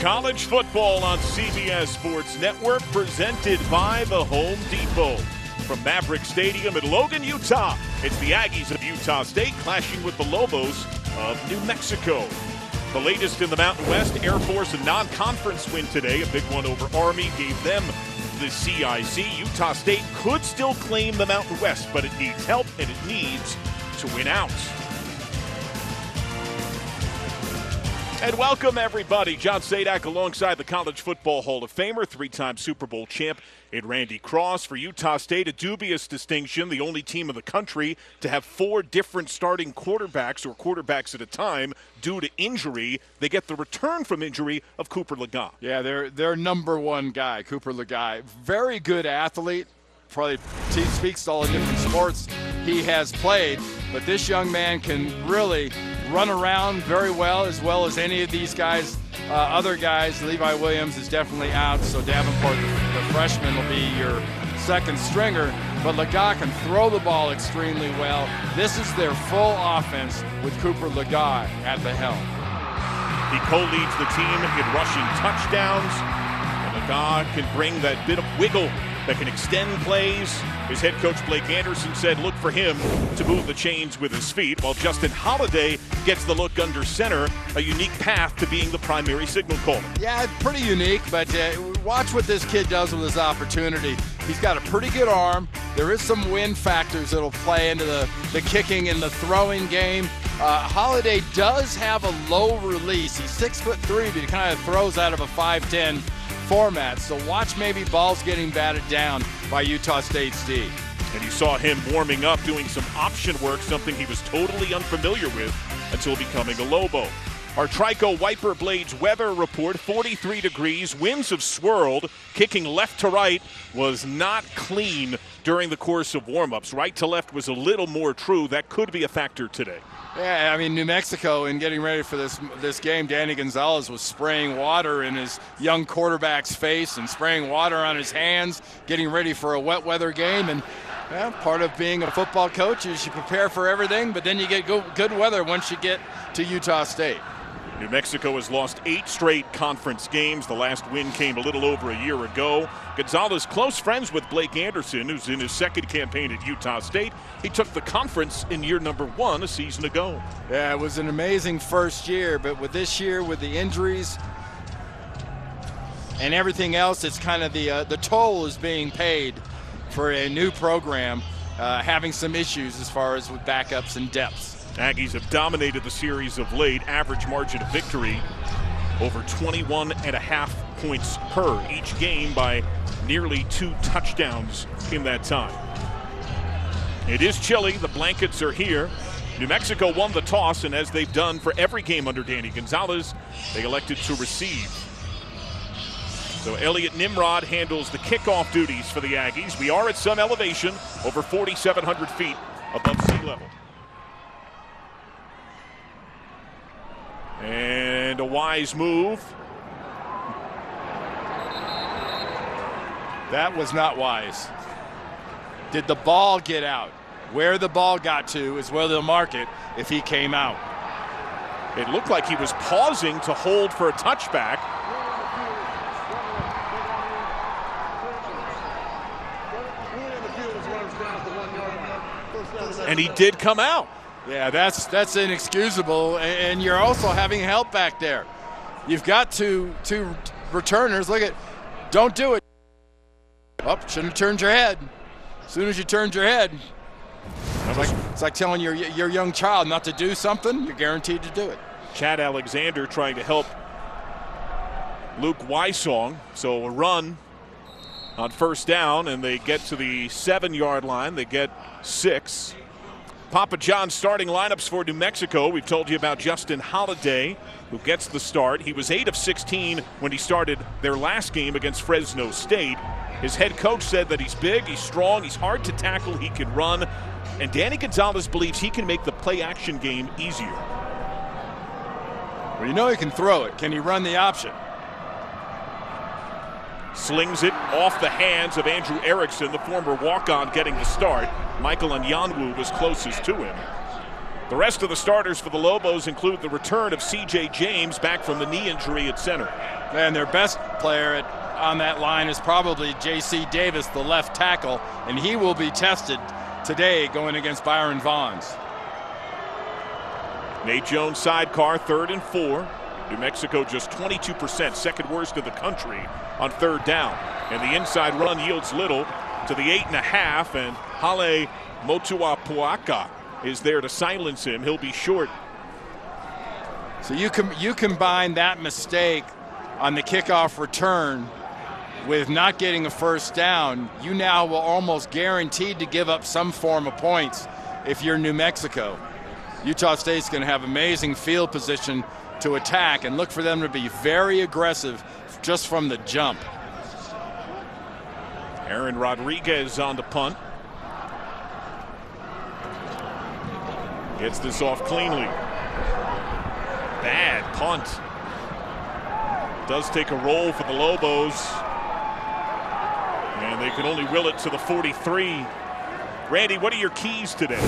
College football on CBS Sports Network, presented by the Home Depot. From Maverick Stadium in Logan, Utah, it's the Aggies of Utah State clashing with the Lobos of New Mexico. The latest in the Mountain West, Air Force a non-conference win today. A big one over Army gave them the CIC. Utah State could still claim the Mountain West, but it needs help and it needs to win out. And welcome, everybody. John Sadak alongside the College Football Hall of Famer, three-time Super Bowl champ, and Randy Cross. For Utah State, a dubious distinction, the only team in the country to have four different starting quarterbacks, or quarterbacks at a time, due to injury. They get the return from injury of Cooper Legas. Yeah, their number one guy, Cooper Legas. Very good athlete. Probably speaks to all the different sports he has played, but this young man can really run around very well as any of these guys, other guys. Levi Williams is definitely out, so Davenport, the freshman, will be your second stringer, but Legas can throw the ball extremely well. This is their full offense with Cooper Legas at the helm. He co-leads the team in rushing touchdowns, and Legas can bring that bit of wiggle that can extend plays. His head coach Blake Anderson said look for him to move the chains with his feet, while Justin Holiday gets the look under center, a unique path to being the primary signal caller. Yeah, pretty unique, but watch what this kid does with his opportunity. He's got a pretty good arm. There is some wind factors that'll play into the kicking and the throwing game. Holiday does have a low release. He's 6'3", but he kind of throws out of a 5'10" format. So watch maybe balls getting batted down by Utah State's D. And you saw him warming up, doing some option work, something he was totally unfamiliar with until becoming a Lobo. Our Trico Wiper Blades weather report, 43 degrees, winds have swirled, kicking left to right was not clean during the course of warm-ups. Right to left was a little more true. That could be a factor today. Yeah, I mean, New Mexico, in getting ready for this game, Danny Gonzalez was spraying water in his young quarterback's face and spraying water on his hands, getting ready for a wet weather game. And part of being a football coach is you prepare for everything, but then you get good weather once you get to Utah State. New Mexico has lost 8 straight conference games. The last win came a little over a year ago. Gonzalez close friends with Blake Anderson, who's in his second campaign at Utah State. He took the conference in year number 1 a season ago. Yeah, it was an amazing first year, but with this year, with the injuries and everything else, it's kind of the toll is being paid for a new program, having some issues as far as with backups and depths. Aggies have dominated the series of late. Average margin of victory over 21.5 points per each game by nearly 2 touchdowns in that time. It is chilly. The blankets are here. New Mexico won the toss, and as they've done for every game under Danny Gonzalez, they elected to receive. So Elliot Nimrod handles the kickoff duties for the Aggies. We are at some elevation, over 4,700 feet above sea level. And a wise move. That was not wise. Did the ball get out? Where the ball got to is where they'll mark it if he came out. It looked like he was pausing to hold for a touchback. And he did come out. Yeah, that's inexcusable, and you're also having help back there. You've got two returners. Look at, don't do it. Oh, shouldn't have turned your head. As soon as you turned your head, it's like telling your young child not to do something. You're guaranteed to do it. Chad Alexander trying to help Luke Wysong. So a run on first down, and they get to the 7-yard line. They get 6. Papa John's starting lineups for New Mexico. We've told you about Justin Holiday, who gets the start. He was 8 of 16 when he started their last game against Fresno State. His head coach said that he's big, he's strong, he's hard to tackle, he can run, and Danny Gonzalez believes he can make the play-action game easier. Well, you know he can throw it. Can he run the option? Slings it off the hands of Andrew Erickson, the former walk-on, getting the start. Michael Anyanwu was closest to him. The rest of the starters for the Lobos include the return of C.J. James back from the knee injury at center. And their best player on that line is probably J.C. Davis, the left tackle, and he will be tested today going against Byron Vaughns. Nate Jones sidecar, 3rd and 4. New Mexico just 22%, second worst in the country on 3rd down. And the inside run yields little to the 8.5, and Hale Motuapuaka is there to silence him. He'll be short. So you combine that mistake on the kickoff return with not getting a first down, you now will almost guaranteed to give up some form of points if you're New Mexico. Utah State's going to have amazing field position to attack, and look for them to be very aggressive just from the jump. Aaron Rodriguez on the punt. Gets this off cleanly. Bad punt. Does take a roll for the Lobos. And they can only will it to the 43. Randy, what are your keys today?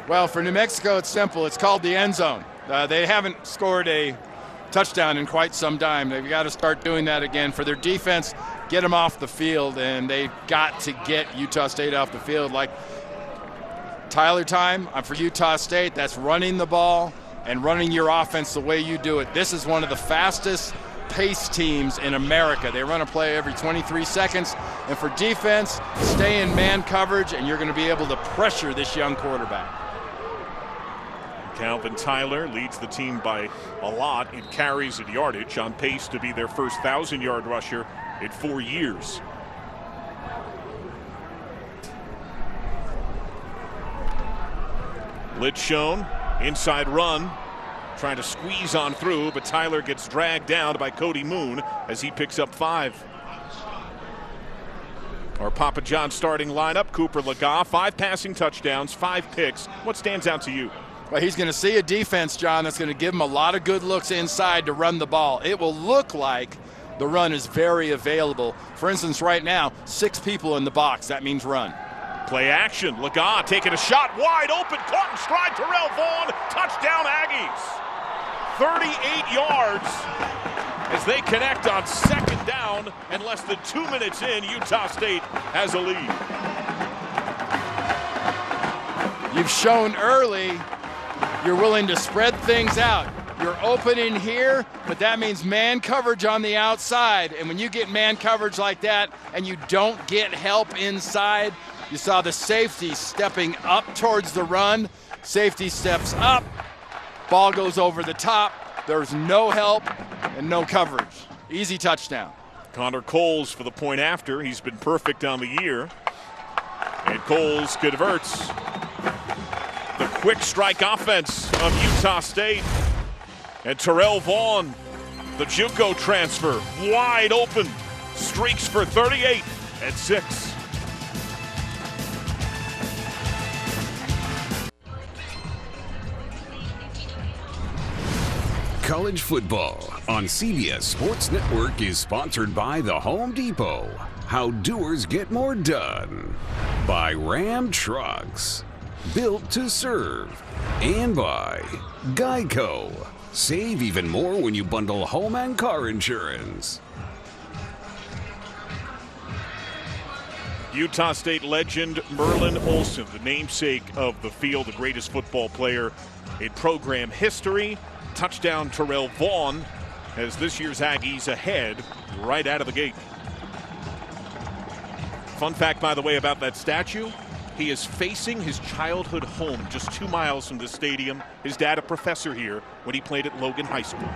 Well, for New Mexico, it's simple. It's called the end zone. They haven't scored a touchdown in quite some time. They've got to start doing that again. For their defense, get them off the field, and they've got to get Utah State off the field. Like Tyler time for Utah State, that's running the ball and running your offense the way you do it. This is one of the fastest pace teams in America. They run a play every 23 seconds. And for defense, stay in man coverage, and you're going to be able to pressure this young quarterback. Calvin Tyler leads the team by a lot in carries and yardage, on pace to be their first 1,000-yard rusher in 4 years. Blitz shown, inside run, trying to squeeze on through, but Tyler gets dragged down by Cody Moon as he picks up 5. Our Papa John starting lineup: Cooper Lega, 5 passing touchdowns, 5 picks. What stands out to you? Well, he's going to see a defense, John, that's going to give him a lot of good looks inside to run the ball. It will look like the run is very available. For instance, right now, 6 people in the box. That means run. Play action. Lega taking a shot wide open. Caught in stride. Terrell Vaughn. Touchdown Aggies. 38 yards as they connect on 2nd down, and less than 2 minutes in, Utah State has a lead. You've shown early you're willing to spread things out. You're open in here, but that means man coverage on the outside. And when you get man coverage like that and you don't get help inside, you saw the safety stepping up towards the run. Safety steps up, ball goes over the top. There's no help and no coverage. Easy touchdown. Connor Coles for the point after. He's been perfect on the year. And Coles converts. The quick strike offense of Utah State. And Terrell Vaughn, the JUCO transfer, wide open, streaks for 38 at 6. College football on CBS Sports Network is sponsored by The Home Depot. How doers get more done. By Ram Trucks. Built to serve. And by Geico. Save even more when you bundle home and car insurance. Utah State legend Merlin Olsen, the namesake of the field, the greatest football player in program history. Touchdown Terrell Vaughn as this year's Aggies ahead right out of the gate. Fun fact, by the way, about that statue: he is facing his childhood home just 2 miles from the stadium. His dad, a professor here, when he played at Logan High School.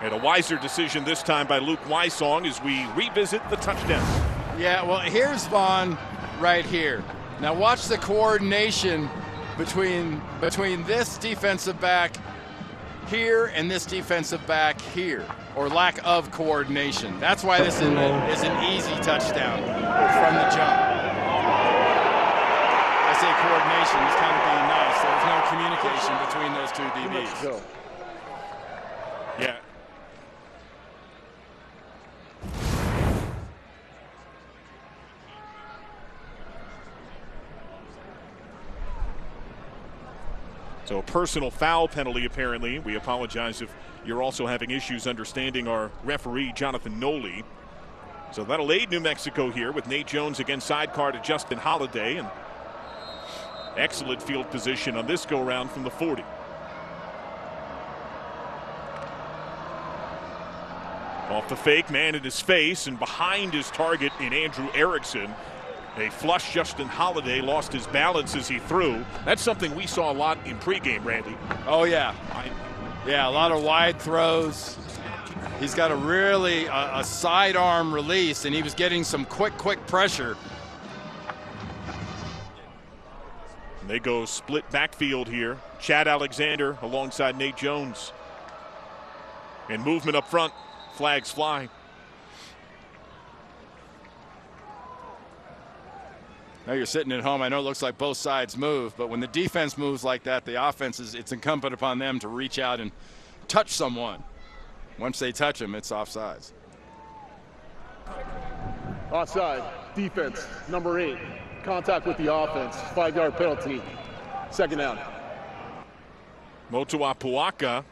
And a wiser decision this time by Luke Wysong as we revisit the touchdown. Yeah, well, here's Vaughn right here. Now watch the coordination between this defensive back here and this defensive back here, or lack of coordination. That's why this is an easy touchdown from the jump. I say coordination is kind of being nice. There was no communication between those two DBs. Yeah. So a personal foul penalty, apparently. We apologize if you're also having issues understanding our referee, Jonathan Noli. So that'll aid New Mexico here with Nate Jones again sidecar to Justin Holiday. And excellent field position on this go-round from the 40. Off the fake, man in his face, and behind his target in Andrew Erickson. A flush Justin Holiday lost his balance as he threw. That's something we saw a lot in pregame, Randy. Oh, yeah. Yeah, a lot of wide throws. He's got a sidearm release, and he was getting some quick pressure. And they go split backfield here. Chad Alexander alongside Nate Jones. And movement up front. Flags fly. Now you're sitting at home. I know it looks like both sides move, but when the defense moves like that, the offense it's incumbent upon them to reach out and touch someone. Once they touch him, it's offsides. Offside, defense, number 8. Contact with the offense, 5-yard penalty. Second down. Motua Puaka,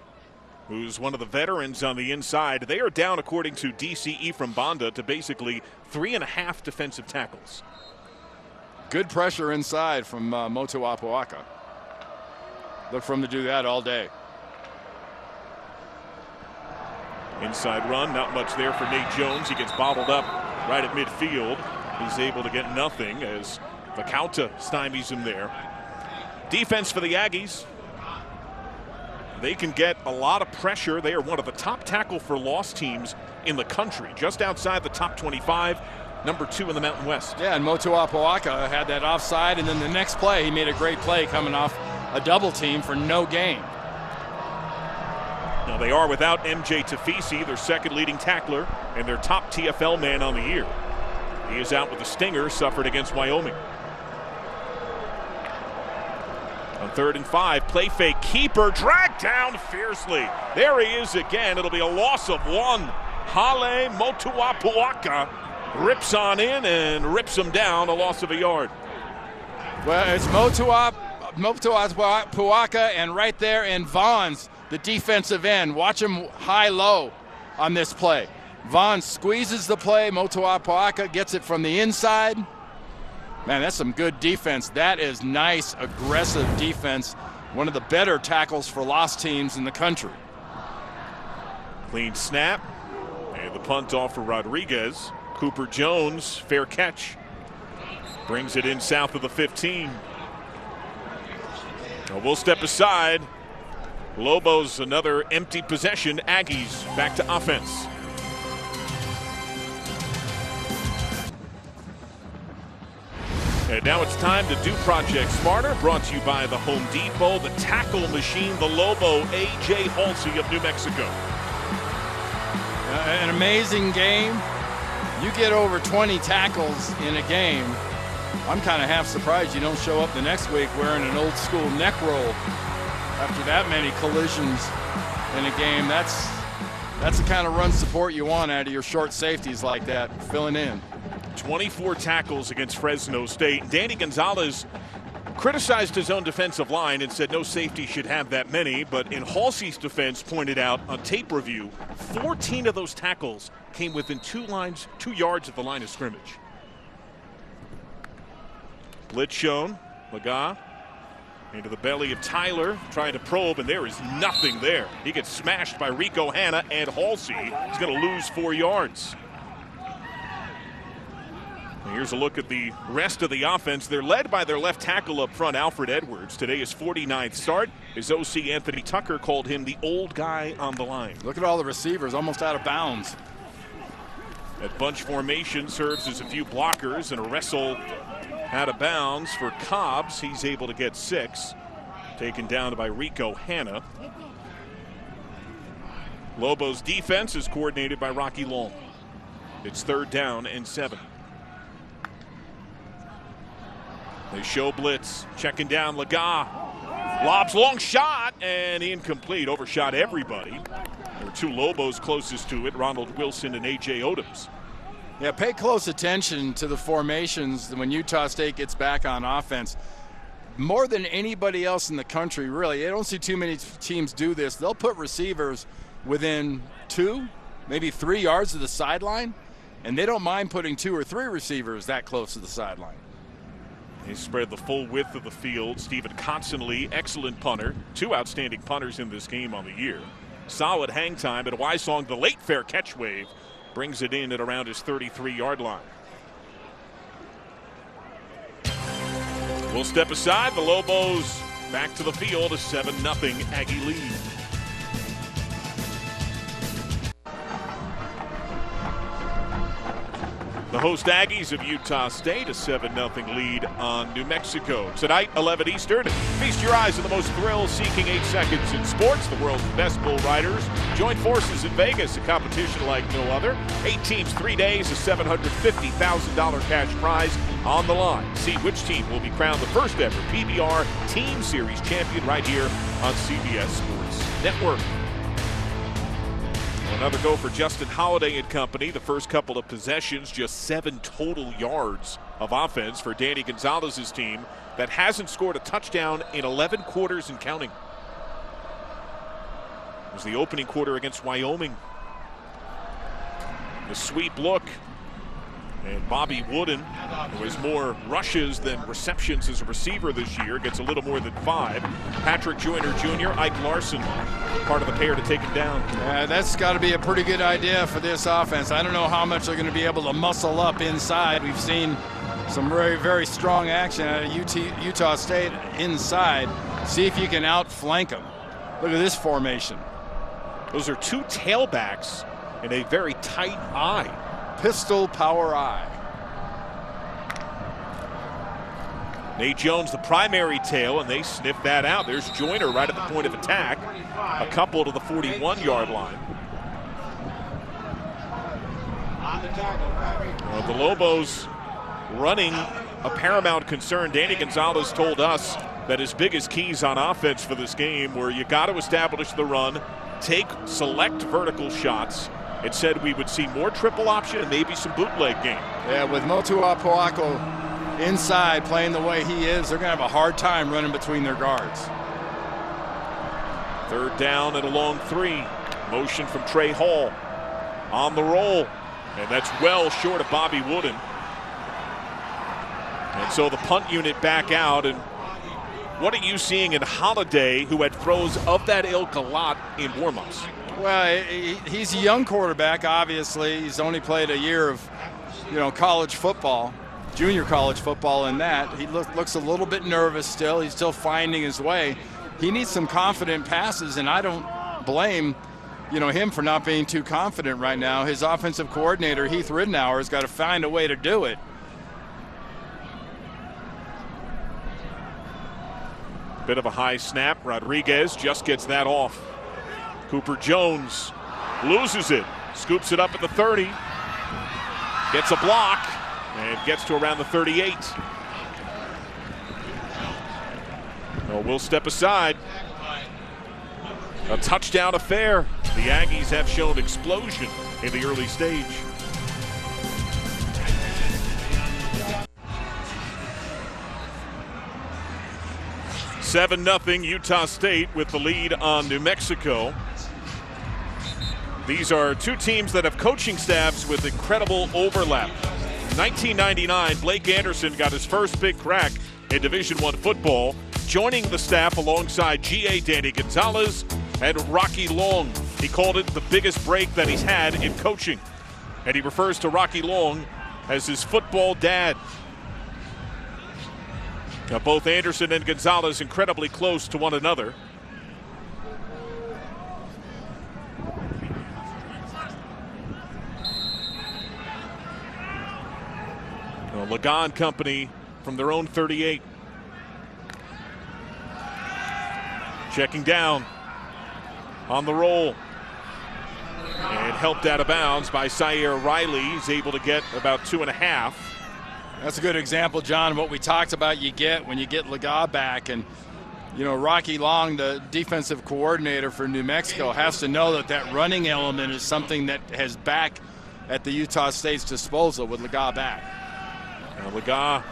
who's one of the veterans on the inside. They are down, according to DC Ephraim Banda, to basically 3.5 defensive tackles. Good pressure inside from Motua Puaka. Look for him to do that all day. Inside run, not much there for Nate Jones. He gets bottled up right at midfield. He's able to get nothing as Vakauta stymies him there. Defense for the Aggies. They can get a lot of pressure. They are one of the top tackle for loss teams in the country, just outside the top 25, number 2 in the Mountain West. Yeah, and Motua Puaka had that offside, and then the next play, he made a great play coming off a double team for no gain. Now they are without MJ Tafisi, their second leading tackler, and their top TFL man on the year. He is out with a stinger suffered against Wyoming. On 3rd and 5, play fake, keeper dragged down fiercely. There he is again. It'll be a loss of 1. Hale Motua Puaka rips on in and rips him down, a loss of a yard. Well, it's Motua Puaka, and right there in Vaughn's, the defensive end. Watch him high-low on this play. Vaughn squeezes the play. Motua Puaka gets it from the inside. Man, that's some good defense. That is nice, aggressive defense. One of the better tackles for lost teams in the country. Clean snap. And the punt off for Rodriguez. Cooper Jones, fair catch. Brings it in south of the 15. Now we'll step aside. Lobos, another empty possession. Aggies back to offense. And now it's time to do Project Smarter, brought to you by the Home Depot, the tackle machine, the Lobo, A.J. Halsey of New Mexico. An amazing game. You get over 20 tackles in a game. I'm kind of half surprised you don't show up the next week wearing an old school neck roll after that many collisions in a game. That's the kind of run support you want out of your short safeties like that, filling in. 24 tackles against Fresno State. Danny Gonzalez criticized his own defensive line and said no safety should have that many, but in Halsey's defense pointed out on tape review, 14 of those tackles came within 2 yards of the line of scrimmage. Blitz shown, Laga into the belly of Tyler, trying to probe, and there is nothing there. He gets smashed by Rico Hanna, and Halsey is going to lose 4 yards. Here's a look at the rest of the offense. They're led by their left tackle up front, Alfred Edwards. Today is 49th start. His OC Anthony Tucker called him the old guy on the line. Look at all the receivers almost out of bounds. That bunch formation serves as a few blockers and a wrestle out of bounds for Cobbs. He's able to get 6. Taken down by Rico Hanna. Lobos defense is coordinated by Rocky Long. It's 3rd down and 7. They show blitz, checking down Laga. Lobs long shot and incomplete. Overshot everybody. There were 2 Lobos closest to it, Ronald Wilson and A.J. Odoms. Yeah, pay close attention to the formations when Utah State gets back on offense. more than anybody else in the country, really. I don't see too many teams do this. They'll put receivers within 2, maybe 3 yards of the sideline, and they don't mind putting 2 or 3 receivers that close to the sideline. He spread the full width of the field. Stephen Constantly, excellent punter. 2 outstanding punters in this game on the year. Solid hang time, and Wysong, the late fair catch wave, brings it in at around his 33-yard line. We'll step aside. The Lobos back to the field, a 7-0 Aggie lead. The host Aggies of Utah State, a 7-0 lead on New Mexico. Tonight, 11 Eastern. Feast your eyes on the most thrill-seeking 8 seconds in sports. The world's best bull riders join forces in Vegas, a competition like no other. 8 teams, 3 days, a $750,000 cash prize on the line. See which team will be crowned the first ever PBR Team Series champion right here on CBS Sports Network. Another go for Justin Holiday and company. The first couple of possessions, just 7 total yards of offense for Danny Gonzalez's team that hasn't scored a touchdown in 11 quarters and counting. It was the opening quarter against Wyoming. The sweep look. And Bobby Wooden, who has more rushes than receptions as a receiver this year, gets a little more than 5. Patrick Joyner Jr., Ike Larson, part of the pair to take him down. That's got to be a pretty good idea for this offense. I don't know how much they're going to be able to muscle up inside. We've seen some very, very strong action out of Utah State inside. See if you can outflank them. Look at this formation. Those are 2 tailbacks in a very tight eye. Pistol power eye. Nate Jones, the primary tail, and they sniff that out. There's Joyner right at the point of attack. A couple to the 41-yard line. Well, the Lobos running a paramount concern. Danny Gonzalez told us that his biggest keys on offense for this game were you got to establish the run, take select vertical shots. It said we would see more triple option and maybe some bootleg game. Yeah, with Motua Poako inside playing the way he is, they're going to have a hard time running between their guards. 3rd down and a long 3. Motion from Trey Hall. On the roll. And that's well short of Bobby Wooden. And so the punt unit back out. And what are you seeing in Holiday, who had throws of that ilk a lot in warmups? Well, he's a young quarterback, obviously. He's only played a year of, college football, junior college football in that. He looks a little bit nervous still. He's still finding his way. He needs some confident passes, and I don't blame, him for not being too confident right now. His offensive coordinator, Heath Ridenour, has got to find a way to do it. Bit of a high snap. Rodriguez just gets that off. Cooper Jones loses it, scoops it up at the 30, gets a block, and gets to around the 38. Well, we'll step aside. A touchdown affair. The Aggies have shown explosion in the early stage. (7-0) Utah State with the lead on New Mexico. These are 2 teams that have coaching staffs with incredible overlap. In 1999, Blake Anderson got his first big crack in Division I football, joining the staff alongside G.A. Danny Gonzalez and Rocky Long. He called it the biggest break that he's had in coaching, and he refers to Rocky Long as his football dad. Now, both Anderson and Gonzalez incredibly close to one another. Well, Lagan company from their own 38. Checking down on the roll. And helped out of bounds by Syer Riley. He's able to get about 2.5. That's a good example, John, of what we talked about you get when you get Laga back. And, Rocky Long, the defensive coordinator for New Mexico, has to know that running element is something that has back at the Utah State's disposal with Laga back. Now Laga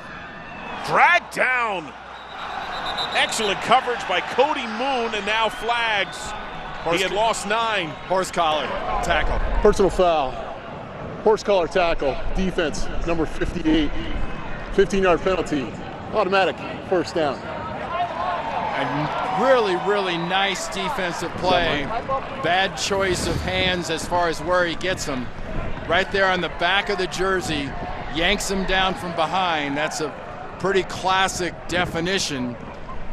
dragged down Excellent coverage by Cody Moon, and now flags. He had lost 9. Horse collar tackle. Personal foul. Horse collar tackle. Defense, number 58. 15-yard penalty. Automatic first down. And really, really nice defensive play. Bad choice of hands as far as where he gets them. Right there on the back of the jersey, yanks him down from behind. That's a pretty classic definition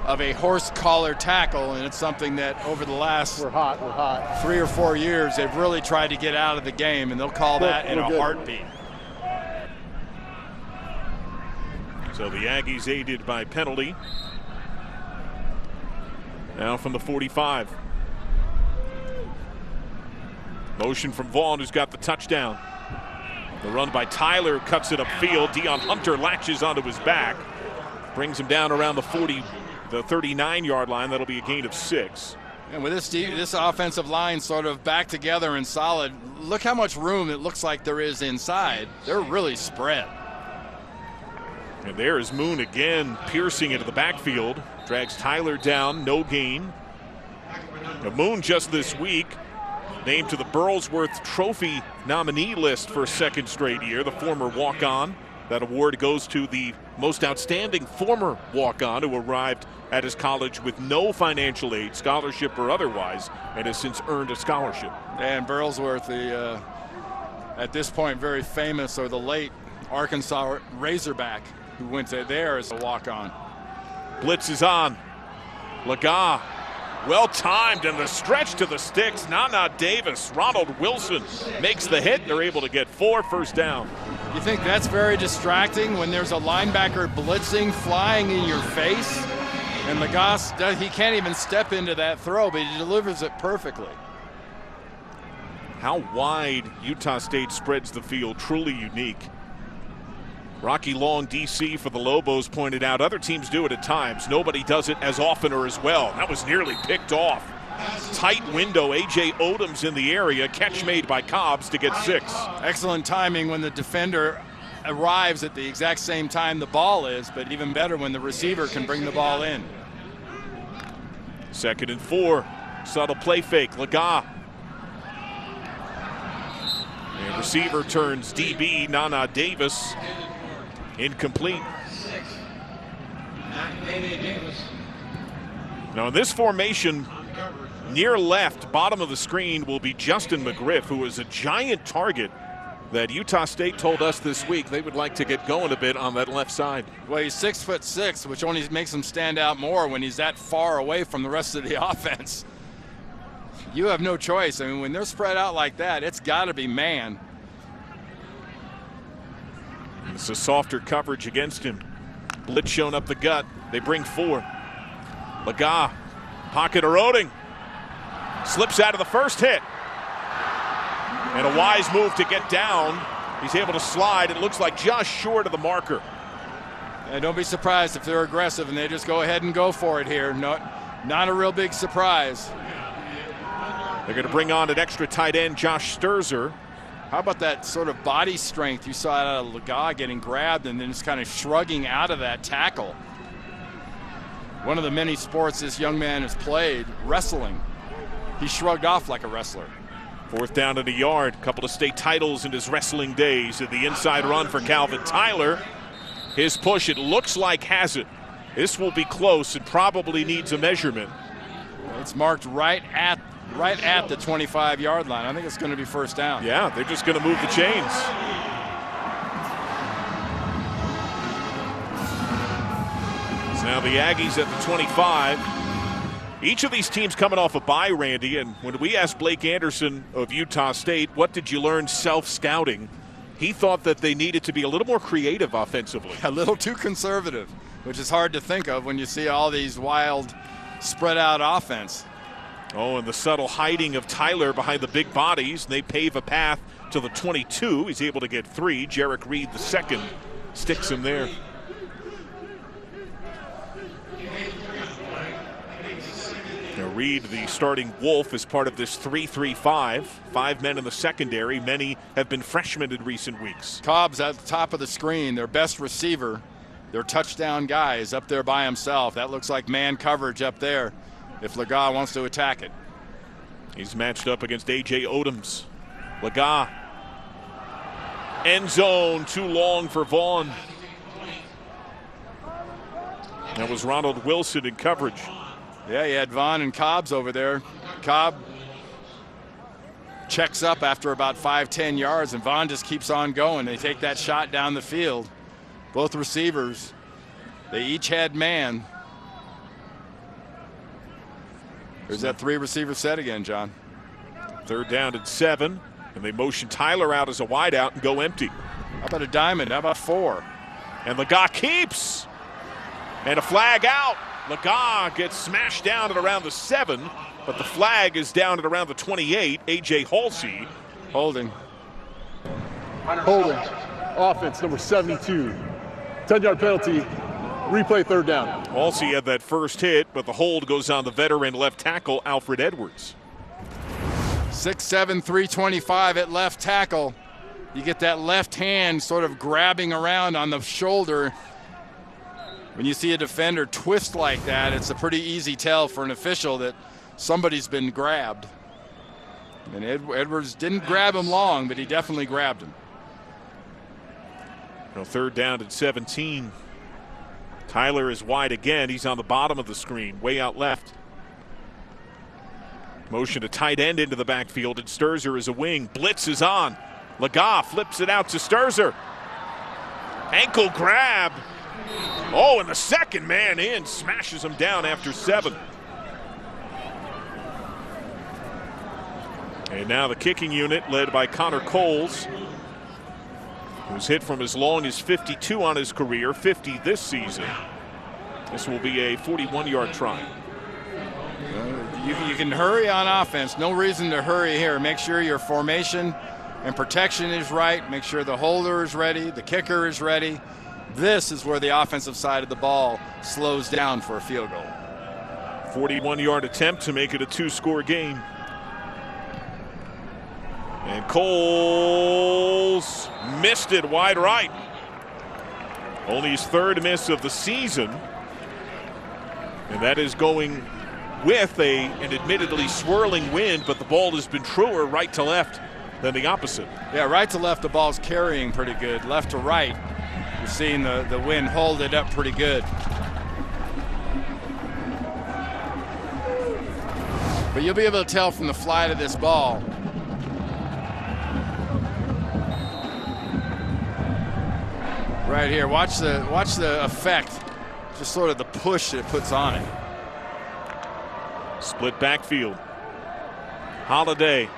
of a horse collar tackle, and it's something that over the last We're hot. 3 or 4 years they've really tried to get out of the game, and they'll call that in a heartbeat. So the Aggies aided by penalty. Now from the 45. Motion from Vaughn, who's got the touchdown. The run by Tyler cuts it upfield. Deion Hunter latches onto his back. Brings him down around the 39-yard line. That'll be a gain of 6. And with this offensive line sort of back together and solid, look how much room it looks like there is inside. They're really spread. And there is Moon again, piercing into the backfield. Drags Tyler down, no gain. Now Moon just this week named to the Burlsworth Trophy nominee list for a 2nd straight year, the former walk-on. That award goes to the most outstanding former walk-on who arrived at his college with no financial aid, scholarship or otherwise, and has since earned a scholarship. And Burlsworth, the at this point very famous, or the late Arkansas Razorback, who went there as a walk-on. Blitz is on. Laga, well timed, and the stretch to the sticks. Nana Davis, Ronald Wilson makes the hit. They're able to get 4 first down. You think that's very distracting when there's a linebacker blitzing, flying in your face? And Lagas, he can't even step into that throw, but he delivers it perfectly. How wide Utah State spreads the field, truly unique. Rocky Long, DC, for the Lobos pointed out other teams do it at times. Nobody does it as often or as well. That was nearly picked off. Tight window, A.J. Odom's in the area. Catch made by Cobbs to get 6. Excellent timing when the defender arrives at the exact same time the ball is, but even better when the receiver can bring the ball in. 2nd and 4. Subtle play fake. Laga. And receiver turns DB. Nana Davis. Incomplete. Now in this formation, near left, bottom of the screen, will be Justin McGriff, who is a giant target that Utah State told us this week they would like to get going a bit on that left side. Well, he's 6'6", which only makes him stand out more when he's that far away from the rest of the offense. You have no choice. I mean, when they're spread out like that, it's got to be man. It's a softer coverage against him. Blitz shown up the gut. They bring 4. Laga, pocket eroding. Slips out of the first hit. And a wise move to get down. He's able to slide. It looks like just short of the marker. And don't be surprised if they're aggressive and they just go ahead and go for it here. Not a real big surprise. They're going to bring on an extra tight end, Josh Sturzer. How about that sort of body strength you saw out of Laga getting grabbed and then just kind of shrugging out of that tackle? One of the many sports this young man has played, wrestling. He shrugged off like a wrestler. 4th down and a yard. Couple of state titles in his wrestling days. At the inside run for Calvin Tyler. His push, it looks like, has it. This will be close and probably needs a measurement. It's marked right at the 25-yard line. I think it's going to be first down. Yeah, they're just going to move the chains. So now the Aggies at the 25. Each of these teams coming off a bye, Randy, and when we asked Blake Anderson of Utah State, what did you learn self-scouting? He thought that they needed to be a little more creative offensively. A little too conservative, which is hard to think of when you see all these wild, spread-out offense. Oh, and the subtle hiding of Tyler behind the big bodies. They pave a path to the 22. He's able to get 3. Jarek Reed, the second, sticks him there. Now Reed, the starting Wolf, is part of this 3-3-5. 5 men in the secondary. Many have been freshmen in recent weeks. Cobb's at the top of the screen, their best receiver. their touchdown guy is up there by himself. That looks like man coverage up there if Laga wants to attack it. He's matched up against A.J. Odoms. Laga. End zone, too long for Vaughn. That was Ronald Wilson in coverage. Yeah, you had Vaughn and Cobbs over there. Cobb checks up after about 5-10 yards, and Vaughn just keeps on going. They take that shot down the field. Both receivers, they each had man. There's that 3-receiver set again, John. 3rd down and 7, and they motion Tyler out as a wideout and go empty. How about a diamond? How about 4? And Laga keeps. And a flag out. Laga gets smashed down at around the 7, but the flag is down at around the 28. A.J. Halsey. Holding. Holding. Offense, number 72. 10-yard penalty. Replay 3rd down. Halsey had that first hit, but the hold goes on the veteran left tackle, Alfred Edwards. 6'7", 325 at left tackle. You get that left hand sort of grabbing around on the shoulder. When you see a defender twist like that, it's a pretty easy tell for an official that somebody's been grabbed. And Edwards didn't grab him long, but he definitely grabbed him. Now 3rd down and 17. Tyler is wide again. He's on the bottom of the screen, way out left. Motion to tight end into the backfield, and Sturzer is a wing. Blitz is on. Laga flips it out to Sturzer. Ankle grab. Oh, and the second man in smashes him down after 7. And now the kicking unit led by Connor Coles, who's hit from as long as 52 on his career, 50 this season. This will be a 41-yard try. You can hurry on offense. No reason to hurry here. Make sure your formation and protection is right. Make sure the holder is ready, the kicker is ready. This is where the offensive side of the ball slows down for a field goal. 41-yard attempt to make it a 2-score game. And Coles missed it wide right. Only his 3rd miss of the season. And that is going with an admittedly swirling wind, but the ball has been truer right to left than the opposite. Yeah, right to left, the ball's carrying pretty good. Left to right, you're seeing the wind hold it up pretty good. But you'll be able to tell from the flight of this ball. Right here, watch the effect, just sort of the push that it puts on it. Split backfield. Holiday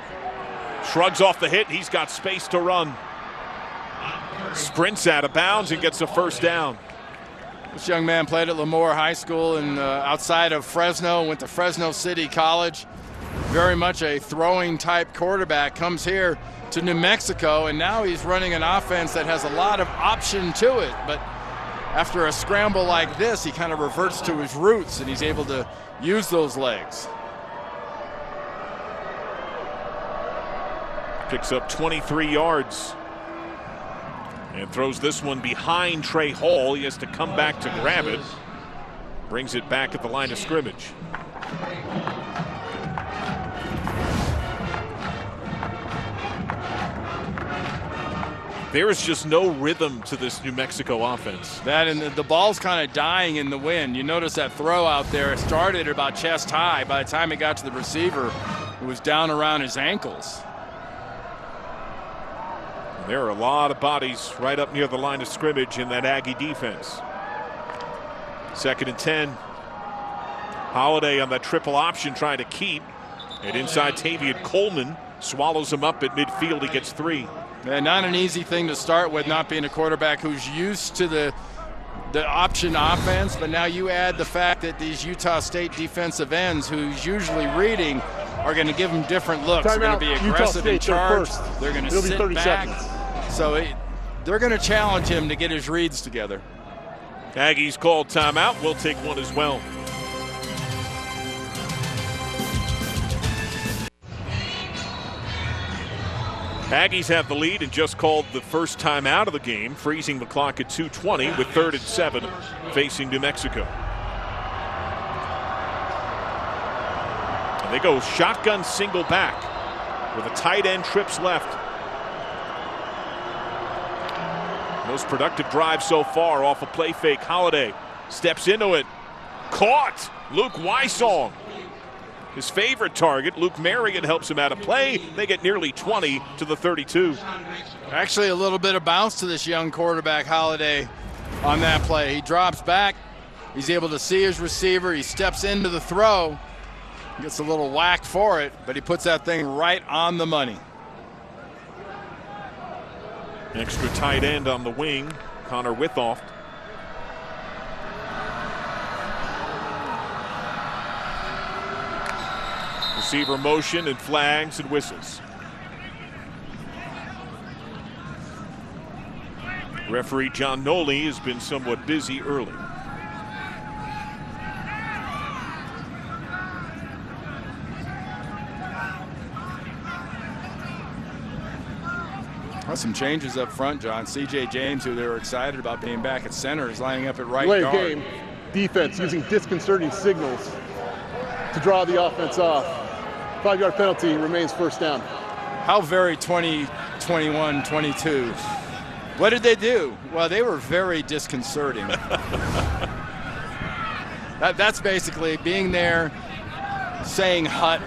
shrugs off the hit. He's got space to run. Sprints out of bounds and gets a 1st down. This young man played at Lemoore High School and outside of Fresno, went to Fresno City College. Very much a throwing type quarterback. Comes here to New Mexico, and now he's running an offense that has a lot of option to it. But after a scramble like this, he kind of reverts to his roots, and he's able to use those legs. Picks up 23 yards. And throws this one behind Trey Hall. He has to come back to grab it. Brings it back at the line of scrimmage. There is just no rhythm to this New Mexico offense. That and the ball's kind of dying in the wind. You notice that throw out there. It started about chest high. By the time it got to the receiver, it was down around his ankles. There are a lot of bodies right up near the line of scrimmage in that Aggie defense. 2nd and 10. Holiday on that triple option trying to keep. And inside Tavian Coleman swallows him up at midfield. He gets 3. And not an easy thing to start with, not being a quarterback who's used to the option offense, but now you add the fact that these Utah State defensive ends who's usually reading are going to give him different looks. They're going to be aggressive and charged. They're going to sit back. Seconds. So they're going to challenge him to get his reads together. Aggies called timeout. We'll take one as well. Aggies have the lead and just called the first time out of the game, freezing the clock at 2:20 with 3rd and 7 facing New Mexico. And they go shotgun single back with a tight end trips left. Most productive drive so far off a play fake. Holiday steps into it. Caught. Luke Wysong. His favorite target. Luke Marion helps him out of play. They get nearly 20 to the 32. Actually, a little bit of bounce to this young quarterback, Holiday, on that play. He drops back. He's able to see his receiver. He steps into the throw. Gets a little whack for it, but he puts that thing right on the money. Extra tight end on the wing, Connor Withoft. Receiver motion and flags and whistles. Referee John Noli has been somewhat busy early. Some changes up front, John. C.J. James, who they were excited about being back at center, is lining up at right Play guard. game, defense using disconcerting signals to draw the offense off. 5-yard penalty, remains first down. How very 20, 21, 22. What did they do? Well, they were very disconcerting. That's basically being there, saying hut,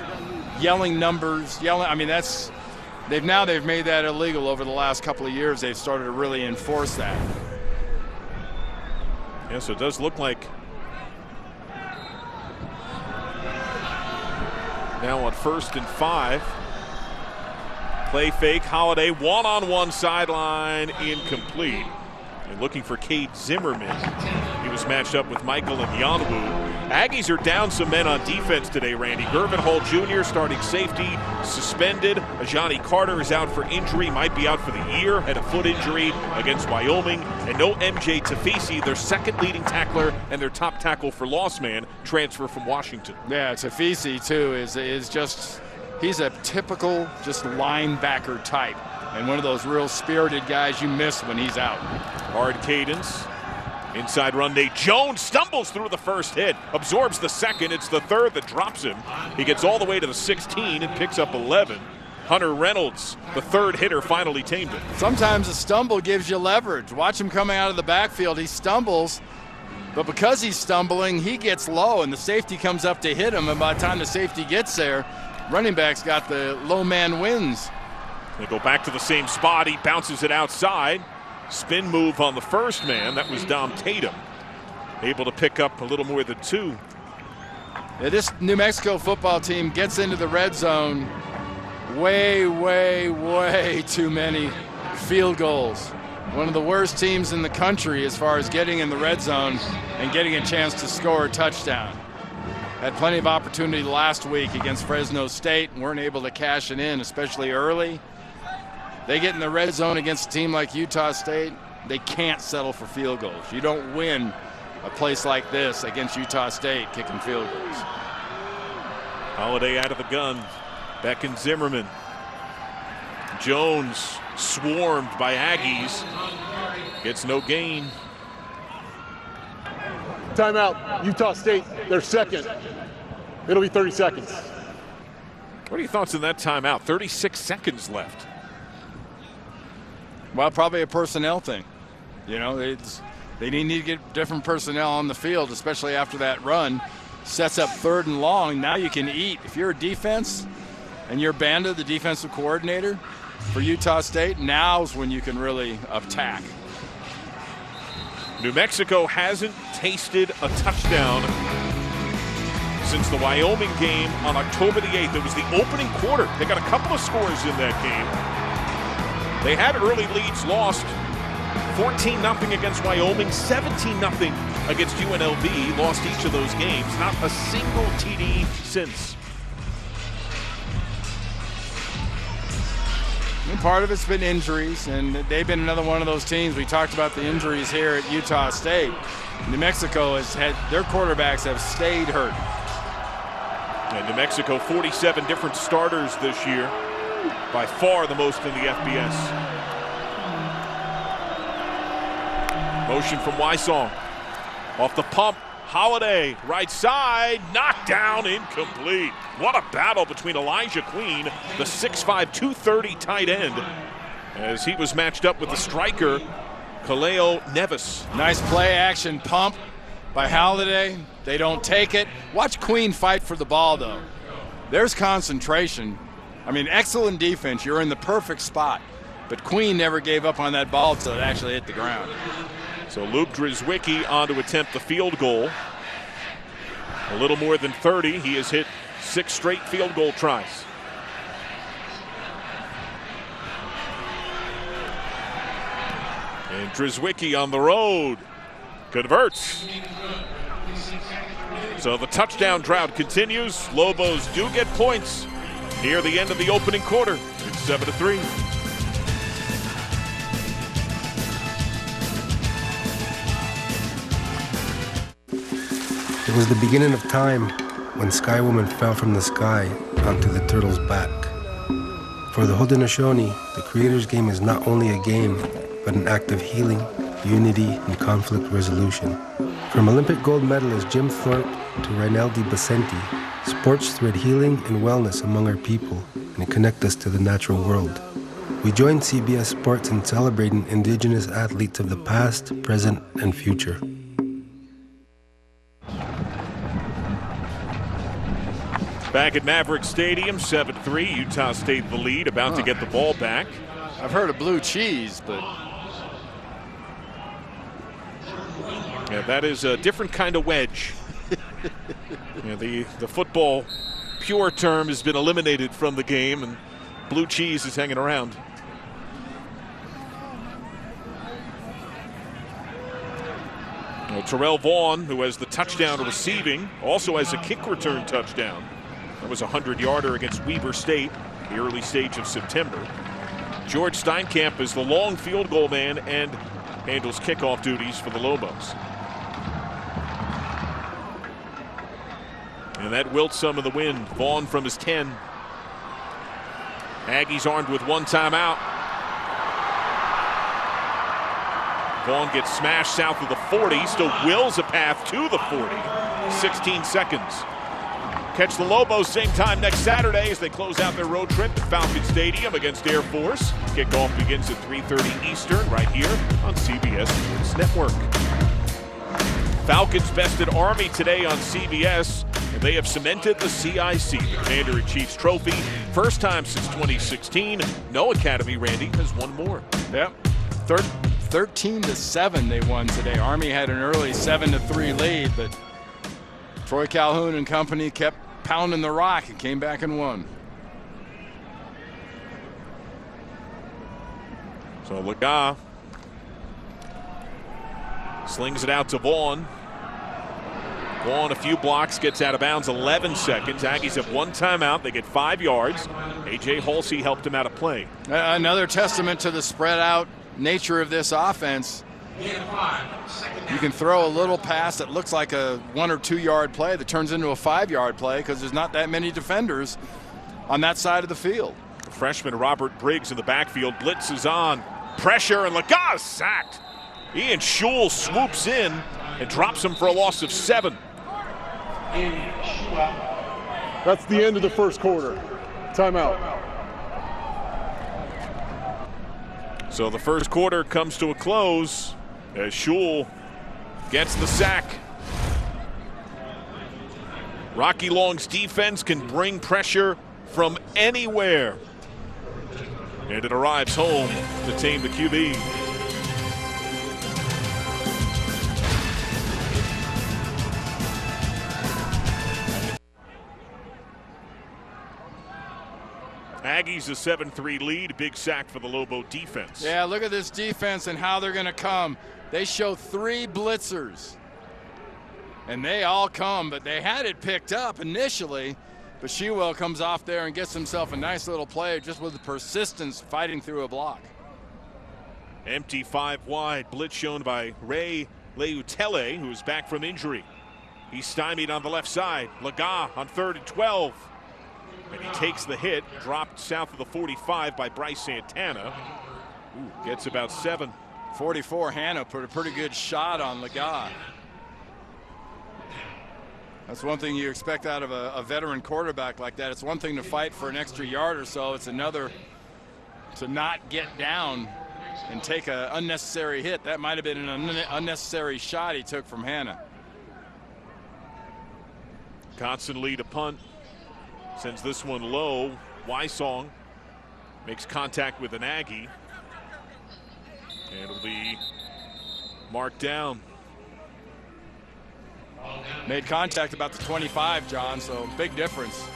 yelling numbers, yelling. I mean, that's. They've made that illegal over the last couple of years. They've started to really enforce that. Yeah, so it does look like now on 1st and 5. Play fake, Holiday, one-on-one sideline, incomplete. And looking for Cade Zimmerman. He was matched up with Michael Nyanwu. Aggies are down some men on defense today, Randy. Gervin Hall Jr., starting safety, suspended. Ajani Carter is out for injury, might be out for the year, had a foot injury against Wyoming. And no MJ Tafisi, their second leading tackler and their top tackle for loss man, transfer from Washington. Yeah, Tafisi, too, is just, he's a typical just linebacker type. And one of those real spirited guys you miss when he's out. Hard cadence. Inside run, Nate Jones stumbles through the first hit, absorbs the second. It's the third that drops him. He gets all the way to the 16 and picks up 11. Hunter Reynolds, the third hitter, finally tamed it. Sometimes a stumble gives you leverage. Watch him coming out of the backfield. He stumbles, but because he's stumbling, he gets low, and the safety comes up to hit him. And by the time the safety gets there, running back's got the low man wins. They go back to the same spot. He bounces it outside. Spin move on the first man. That was Dom Tatum. Able to pick up a little more than 2. Yeah, this New Mexico football team gets into the red zone way, way, way too many field goals. One of the worst teams in the country as far as getting in the red zone and getting a chance to score a touchdown. Had plenty of opportunity last week against Fresno State and weren't able to cash it in, especially early. They get in the red zone against a team like Utah State, they can't settle for field goals. You don't win a place like this against Utah State kicking field goals. Holiday out of the gun. Beckon Zimmerman. Jones swarmed by Aggies. Gets no gain. Timeout, Utah State, they're second. It'll be 30 seconds. What are your thoughts on that timeout? 36 seconds left. Well, probably a personnel thing. You know, they need to get different personnel on the field, especially after that run. Sets up 3rd and long. Now you can eat. If you're a defense and you're Banda, the defensive coordinator for Utah State, now's when you can really attack. New Mexico hasn't tasted a touchdown since the Wyoming game on October the 8th. It was the opening quarter. They got a couple of scores in that game. They had early leads, lost 14-0 against Wyoming, 17-0 against UNLV, lost each of those games. Not a single TD since. And part of it's been injuries, and they've been another one of those teams. We talked about the injuries here at Utah State. New Mexico has had, their quarterbacks have stayed hurt. And New Mexico, 47 different starters this year. By far the most in the FBS. Motion from Wysong. Off the pump. Holiday, right side, knocked down, incomplete. What a battle between Elijah Queen, the 6'5", 230 tight end, as he was matched up with the striker, Kaleo Nevis. Nice play action pump by Holiday. They don't take it. Watch Queen fight for the ball, though. There's concentration. I mean, excellent defense. You're in the perfect spot. But Queen never gave up on that ball until it actually hit the ground. So Luke Drzwicki on to attempt the field goal. A little more than 30. He has hit 6 straight field goal tries. And Drzwicki on the road converts. So the touchdown drought continues. Lobos do get points near the end of the opening quarter. It's 7-3. It was the beginning of time when Sky Woman fell from the sky onto the turtle's back. For the Haudenosaunee, the Creator's Game is not only a game, but an act of healing, unity, and conflict resolution. From Olympic gold medalist Jim Thorpe to Rinaldi Basenti, sports thread healing and wellness among our people and connect us to the natural world. We join CBS Sports in celebrating Indigenous athletes of the past, present, and future. Back at Maverick Stadium, 7-3. Utah State the lead, about to get the ball back. I've heard of blue cheese, but yeah, that is a different kind of wedge. The football pure term has been eliminated from the game, and blue cheese is hanging around. Terrell Vaughn, who has the touchdown receiving, also has a kick return touchdown. That was a 100-yarder against Weber State, the early stage of September. George Steinkamp is the long field goal man and handles kickoff duties for the Lobos. And that wilts some of the wind. Vaughn from his 10. Aggies armed with one timeout. Vaughn gets smashed south of the 40, still wills a path to the 40. 16 seconds. Catch the Lobos same time next Saturday as they close out their road trip at Falcon Stadium against Air Force. Kickoff begins at 3:30 Eastern right here on CBS Sports Network. Falcons bested Army today on CBS, and they have cemented the CIC, the Commander-in-Chief's trophy. First time since 2016. No Academy, Randy, has won more. Yep. 13-7 they won today. Army had an early 7-3 lead, but Troy Calhoun and company kept pounding the rock and came back and won. So Laga slings it out to Vaughn. Vaughn a few blocks, gets out of bounds, 11 seconds. Aggies have one timeout. They get 5 yards. A.J. Halsey helped him out of play. Another testament to the spread out nature of this offense. You can throw a little pass that looks like a 1 or 2 yard play that turns into a 5 yard play because there's not that many defenders on that side of the field. Freshman Robert Briggs in the backfield. Blitz is on. Pressure, and Laga sacked. Ian Schul swoops in and drops him for a loss of 7. That's the end of the first quarter. Timeout. So the first quarter comes to a close as Schul gets the sack. Rocky Long's defense can bring pressure from anywhere. And it arrives home to tame the QB. Aggies a 7-3 lead. Big sack for the Lobo defense. Yeah, look at this defense and how they're going to come. They show 3 blitzers. And they all come, but they had it picked up initially. But Shewell comes off there and gets himself a nice little play just with the persistence fighting through a block. Empty 5 wide. Blitz shown by Ray Leutele, who is back from injury. He's stymied on the left side. Laga on 3rd and 12. And he takes the hit, dropped south of the 45 by Bryce Santana. Ooh, gets about 7. 44, Hanna put a pretty good shot on Laga. That's one thing you expect out of a veteran quarterback like that. It's one thing to fight for an extra yard or so. It's another to not get down and take an unnecessary hit. That might have been an unnecessary shot he took from Hanna. Constantly to punt. Sends this one low. Wysong makes contact with an Aggie. And it'll be marked down. Made contact about the 25, John, so big difference.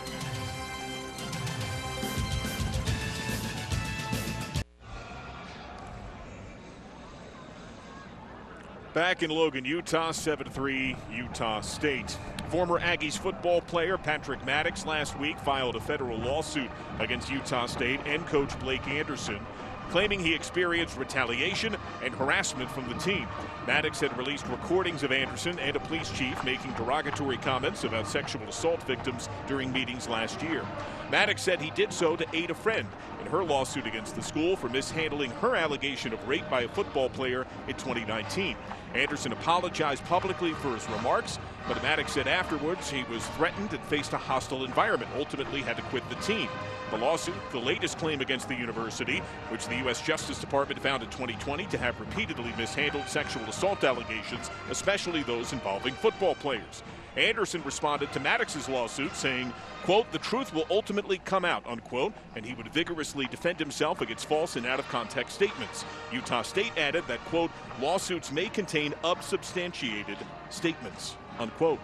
Back in Logan, Utah, 7-3 Utah State. Former Aggies football player Patrick Maddox last week filed a federal lawsuit against Utah State and coach Blake Anderson, claiming he experienced retaliation and harassment from the team. Maddox had released recordings of Anderson and a police chief making derogatory comments about sexual assault victims during meetings last year. Maddox said he did so to aid a friend in her lawsuit against the school for mishandling her allegation of rape by a football player in 2019. Anderson apologized publicly for his remarks, but Maddox said afterwards he was threatened and faced a hostile environment, ultimately had to quit the team. The lawsuit, the latest claim against the university, which the U.S. Justice Department found in 2020 to have repeatedly mishandled sexual assault allegations, especially those involving football players. Anderson responded to Maddox's lawsuit saying, quote, "The truth will ultimately come out," unquote, and he would vigorously defend himself against false and out-of-context statements. Utah State added that, quote, "Lawsuits may contain unsubstantiated statements," unquote.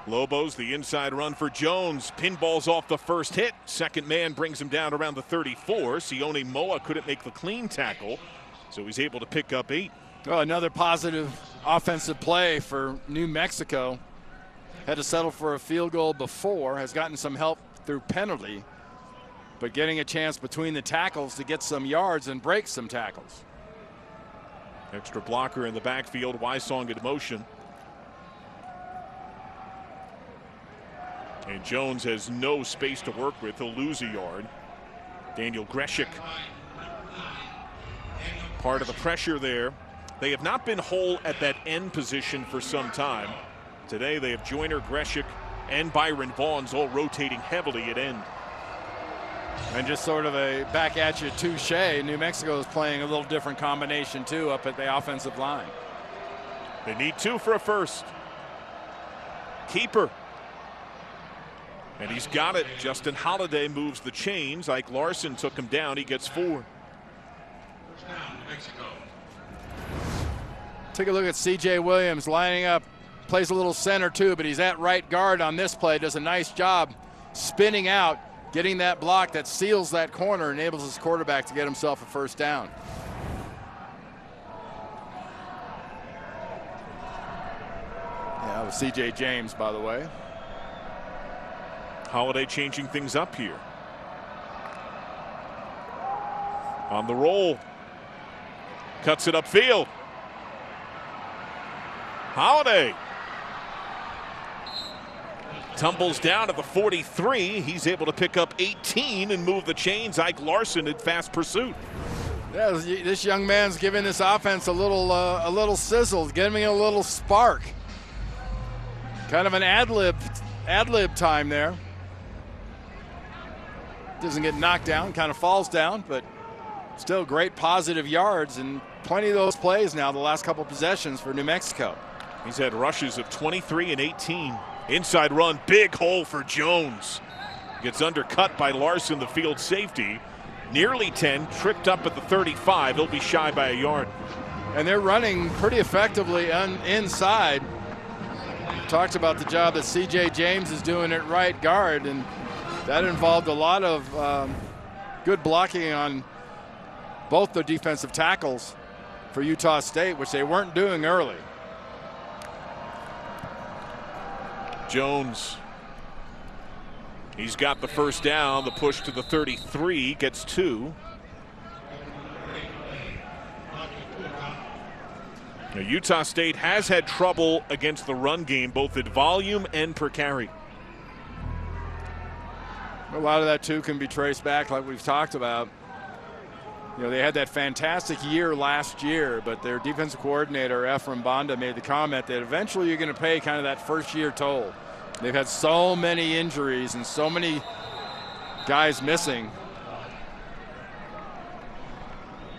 Lobos, the inside run for Jones. Pinballs off the first hit. Second man brings him down around the 34. Sione Moa couldn't make the clean tackle, so he's able to pick up 8. Oh, another positive offensive play for New Mexico. Had to settle for a field goal before, has gotten some help through penalty, but getting a chance between the tackles to get some yards and break some tackles. Extra blocker in the backfield. Wysong in motion. And Jones has no space to work with. He'll lose a yard. Daniel Greshik, part of the pressure there. They have not been whole at that end position for some time. Today they have Joyner, Greshik, and Byron Vaughns all rotating heavily at end. And just sort of a back at you touche. New Mexico is playing a little different combination too up at the offensive line. They need 2 for a first. Keeper. And he's got it. Justin Holiday moves the chains. Ike Larson took him down. He gets 4. Take a look at C.J. Williams lining up. Plays a little center too, but he's at right guard on this play. Does a nice job spinning out, getting that block that seals that corner, enables his quarterback to get himself a first down. Yeah, that was C.J. James, by the way. Holiday changing things up here. On the roll. Cuts it upfield. Holiday tumbles down at the 43. He's able to pick up 18 and move the chains. Ike Larson in fast pursuit. Yeah, this young man's giving this offense a little sizzle, giving it a little spark. Kind of an ad-lib time there. Doesn't get knocked down, kind of falls down, but still great positive yards and plenty of those plays now the last couple possessions for New Mexico. He's had rushes of 23 and 18. Inside run, big hole for Jones. Gets undercut by Larson, the field safety. Nearly 10, tripped up at the 35. He'll be shy by a yard. And they're running pretty effectively inside. Talked about the job that C.J. James is doing at right guard, and that involved a lot of good blocking on both the defensive tackles for Utah State, which they weren't doing early. Jones. He's got the first down. The push to the 33 gets 2. Now, Utah State has had trouble against the run game, both at volume and per carry. A lot of that, too, can be traced back, like we've talked about. You know, they had that fantastic year last year, but their defensive coordinator, Ephraim Banda, made the comment that eventually you're going to pay kind of that first-year toll. They've had so many injuries and so many guys missing.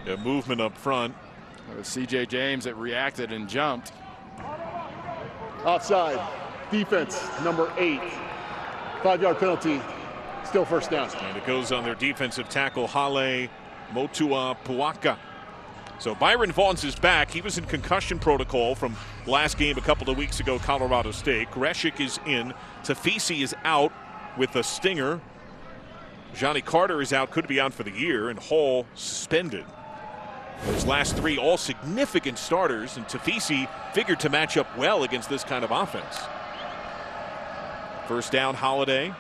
The movement up front. It was C.J. James that reacted and jumped. Offside. Defense, number 8. 5-yard penalty. Still first down. And it goes on their defensive tackle, Hale Motua Puaka. So Byron Vaughns is back. He was in concussion protocol from last game a couple of weeks ago, Colorado State. Greshik is in. Tafisi is out with a stinger. Johnny Carter is out, could be out for the year, and Hall suspended. Those last 3 all significant starters, and Tafisi figured to match up well against this kind of offense. First down, Holiday.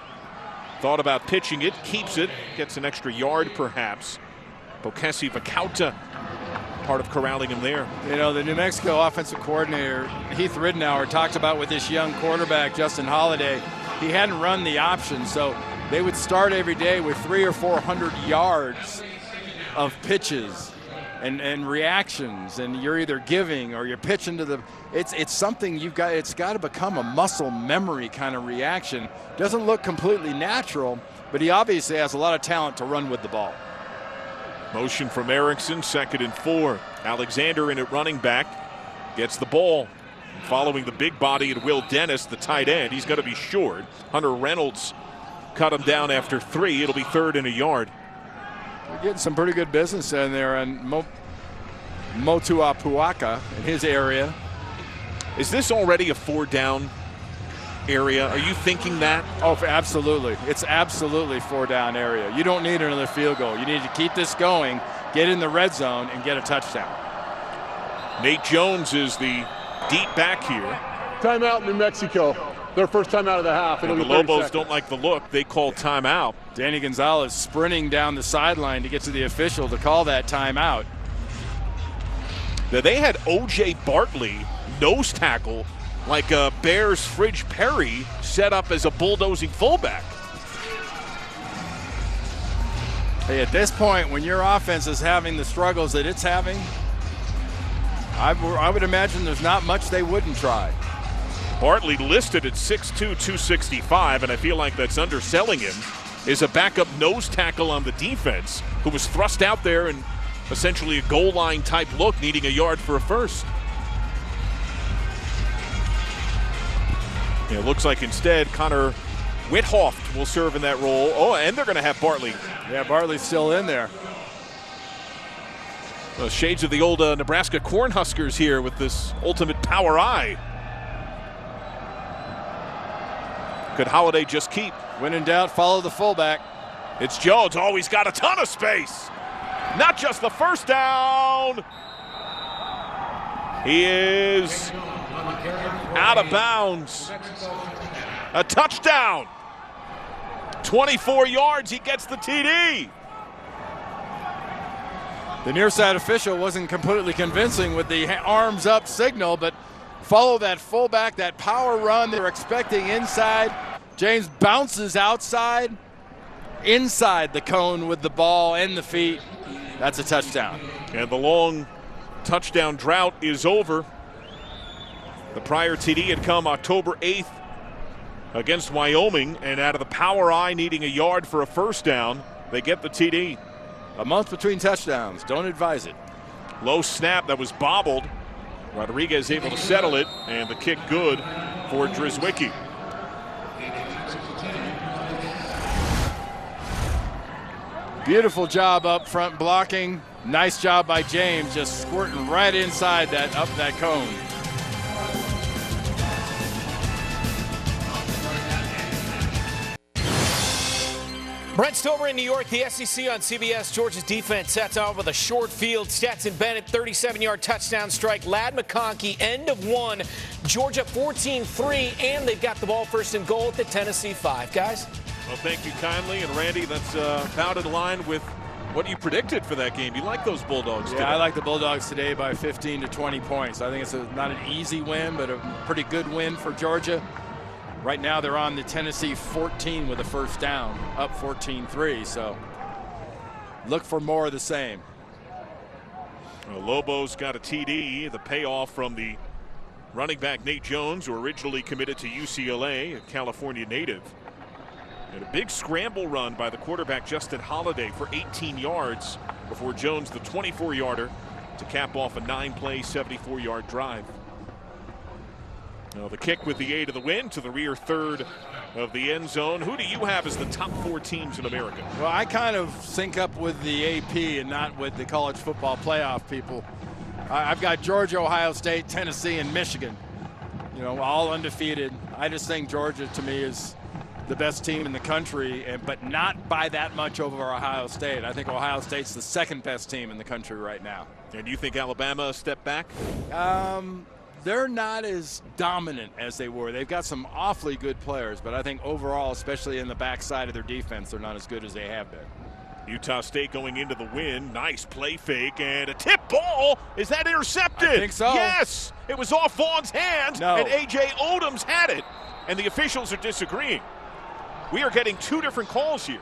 Thought about pitching it, keeps it, gets an extra yard perhaps. Bokesi Vakauta, part of corralling him there. You know, the New Mexico offensive coordinator, Heath Ridenour, talked about with this young quarterback, Justin Holiday, he hadn't run the option, so they would start every day with 300 or 400 yards of pitches and reactions, and you're either giving or you're pitching to the it's something it's got to become a muscle memory kind of reaction. Doesn't look completely natural, but he obviously has a lot of talent to run with the ball. Motion from Erickson, 2nd and 4. Alexander in at running back gets the ball. Following the big body and Will Dennis, the tight end, he's going to be short. Hunter Reynolds cut him down after 3. It'll be 3rd and a yard. We're getting some pretty good business in there on Motua Puaka in his area. Is this already a 4-down area? Are you thinking that? Oh, absolutely. It's absolutely 4-down area. You don't need another field goal. You need to keep this going, get in the red zone, and get a touchdown. Nate Jones is the deep back here. Timeout, New Mexico. Their first time out of the half. And the Lobos don't like the look. They call timeout. Danny Gonzalez sprinting down the sideline to get to the official to call that timeout. Now, they had O.J. Bartley nose tackle like a Bears Fridge Perry set up as a bulldozing fullback. Hey, at this point, when your offense is having the struggles that it's having, I would imagine there's not much they wouldn't try. Bartley listed at 6'2", 265, and I feel like that's underselling him, is a backup nose tackle on the defense who was thrust out there in essentially a goal line type look, needing a yard for a first. It looks like instead Connor Whithoft will serve in that role. Oh, and they're going to have Bartley. Yeah, Bartley's still in there. Well, shades of the old Nebraska Cornhuskers here with this ultimate power eye. Could Holiday just keep? When in doubt, follow the fullback. It's Jones. Oh, he's got a ton of space. Not just the first down. He is out of bounds. A touchdown. 24 yards. He gets the TD. The near side official wasn't completely convincing with the arms up signal, but follow that fullback, that power run they're expecting inside. James bounces outside, inside the cone with the ball and the feet. That's a touchdown. And the long touchdown drought is over. The prior TD had come October 8th against Wyoming, and out of the power eye needing a yard for a first down, they get the TD. A month between touchdowns. Don't advise it. Low snap that was bobbled. Rodriguez able to settle it, and the kick good for Drizwicki. Beautiful job up front blocking. Nice job by James, just squirting right inside that cone. Brent Stover in New York, the SEC on CBS. Georgia's defense sets out with a short field. Stetson Bennett, 37-yard touchdown strike. Ladd McConkey, end of one. Georgia 14-3, and they've got the ball first and goal at the Tennessee 5. Guys? Well, thank you kindly. And Randy, that's about in line with What you predicted for that game? You like those Bulldogs today? Yeah, I like the Bulldogs today by 15 to 20 points. I think it's not an easy win, but a pretty good win for Georgia. Right now they're on the Tennessee 14 with a first down, up 14-3. So look for more of the same. Well, Lobos got a TD, the payoff from the running back Nate Jones, who originally committed to UCLA, a California native. And a big scramble run by the quarterback Justin Holiday for 18 yards before Jones, the 24-yarder, to cap off a 9-play, 74-yard drive. Now the kick with the A to the win to the rear third of the end zone. Who do you have as the top 4 teams in America? Well, I kind of sync up with the AP and not with the college football playoff people. I've got Georgia, Ohio State, Tennessee, and Michigan, you know, all undefeated. I just think Georgia, to me, is the best team in the country, but not by that much over Ohio State. I think Ohio State's the second best team in the country right now. And you think Alabama a step back? They're not as dominant as they were. They've got some awfully good players, but I think overall, especially in the backside of their defense, they're not as good as they have been. Utah State going into the win. Nice play fake and a tip ball. Is that intercepted? I think so. Yes. It was off Vaughn's hands, No. and A.J. Odoms had it. And the officials are disagreeing. We are getting 2 different calls here.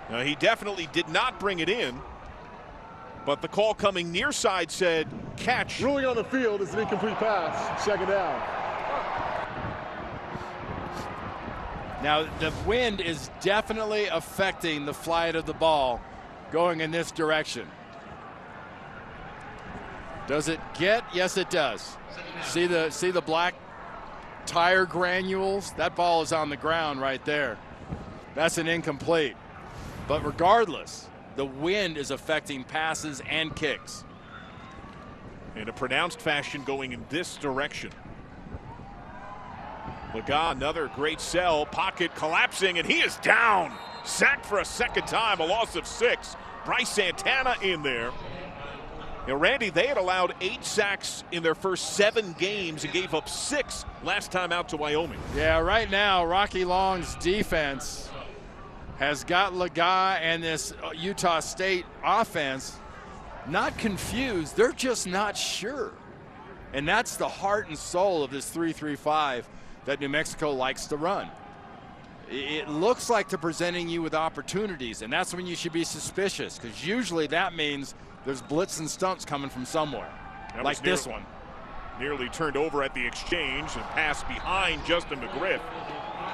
Now, he definitely did not bring it in, but the call coming near side said catch. Ruling on the field is an incomplete pass. Second down. Now, the wind is definitely affecting the flight of the ball going in this direction. Does it get? Yes, it does. See the black tire granules? That ball is on the ground right there. That's an incomplete. But regardless, the wind is affecting passes and kicks. In a pronounced fashion going in this direction. Laga, another great sell. Pocket collapsing, and he is down. Sacked for a second time, a loss of 6. Bryce Santana in there. You know, Randy, they had allowed 8 sacks in their first 7 games and gave up 6 last time out to Wyoming. Yeah, right now, Rocky Long's defense has got Laga and this Utah State offense not confused. They're just not sure. And that's the heart and soul of this 3-3-5 that New Mexico likes to run. It looks like they're presenting you with opportunities, and that's when you should be suspicious, because usually that means there's blitz and stunts coming from somewhere, like this one. Nearly turned over at the exchange and passed behind Justin McGriff.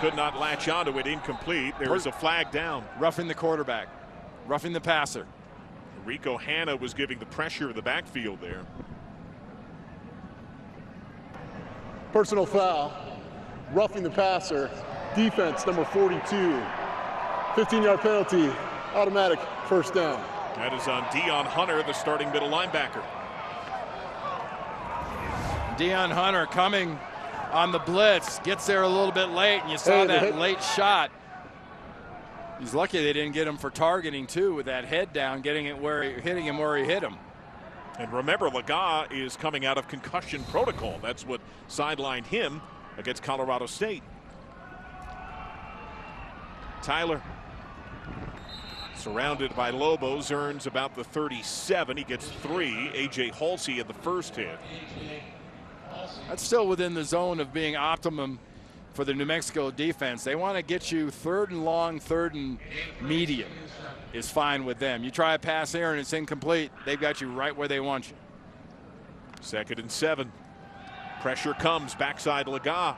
Could not latch onto it, incomplete. There was a flag down. Roughing the quarterback, roughing the passer. Rico Hanna was giving the pressure of the backfield there. Personal foul. Roughing the passer. Defense, number 42. 15-yard penalty. Automatic first down. That is on Deion Hunter, the starting middle linebacker. Deion Hunter coming on the blitz, gets there a little bit late, and you saw that late shot. He's lucky they didn't get him for targeting too, with that head down, hitting him where he hit him. And remember, Laga is coming out of concussion protocol. That's what sidelined him against Colorado State. Tyler, surrounded by Lobos, earns about the 37. He gets 3. A.J. Halsey at the first hit. That's still within the zone of being optimum for the New Mexico defense. They want to get you 3rd and long, 3rd and medium is fine with them. You try a pass here and it's incomplete, they've got you right where they want you. 2nd and 7. Pressure comes backside Laga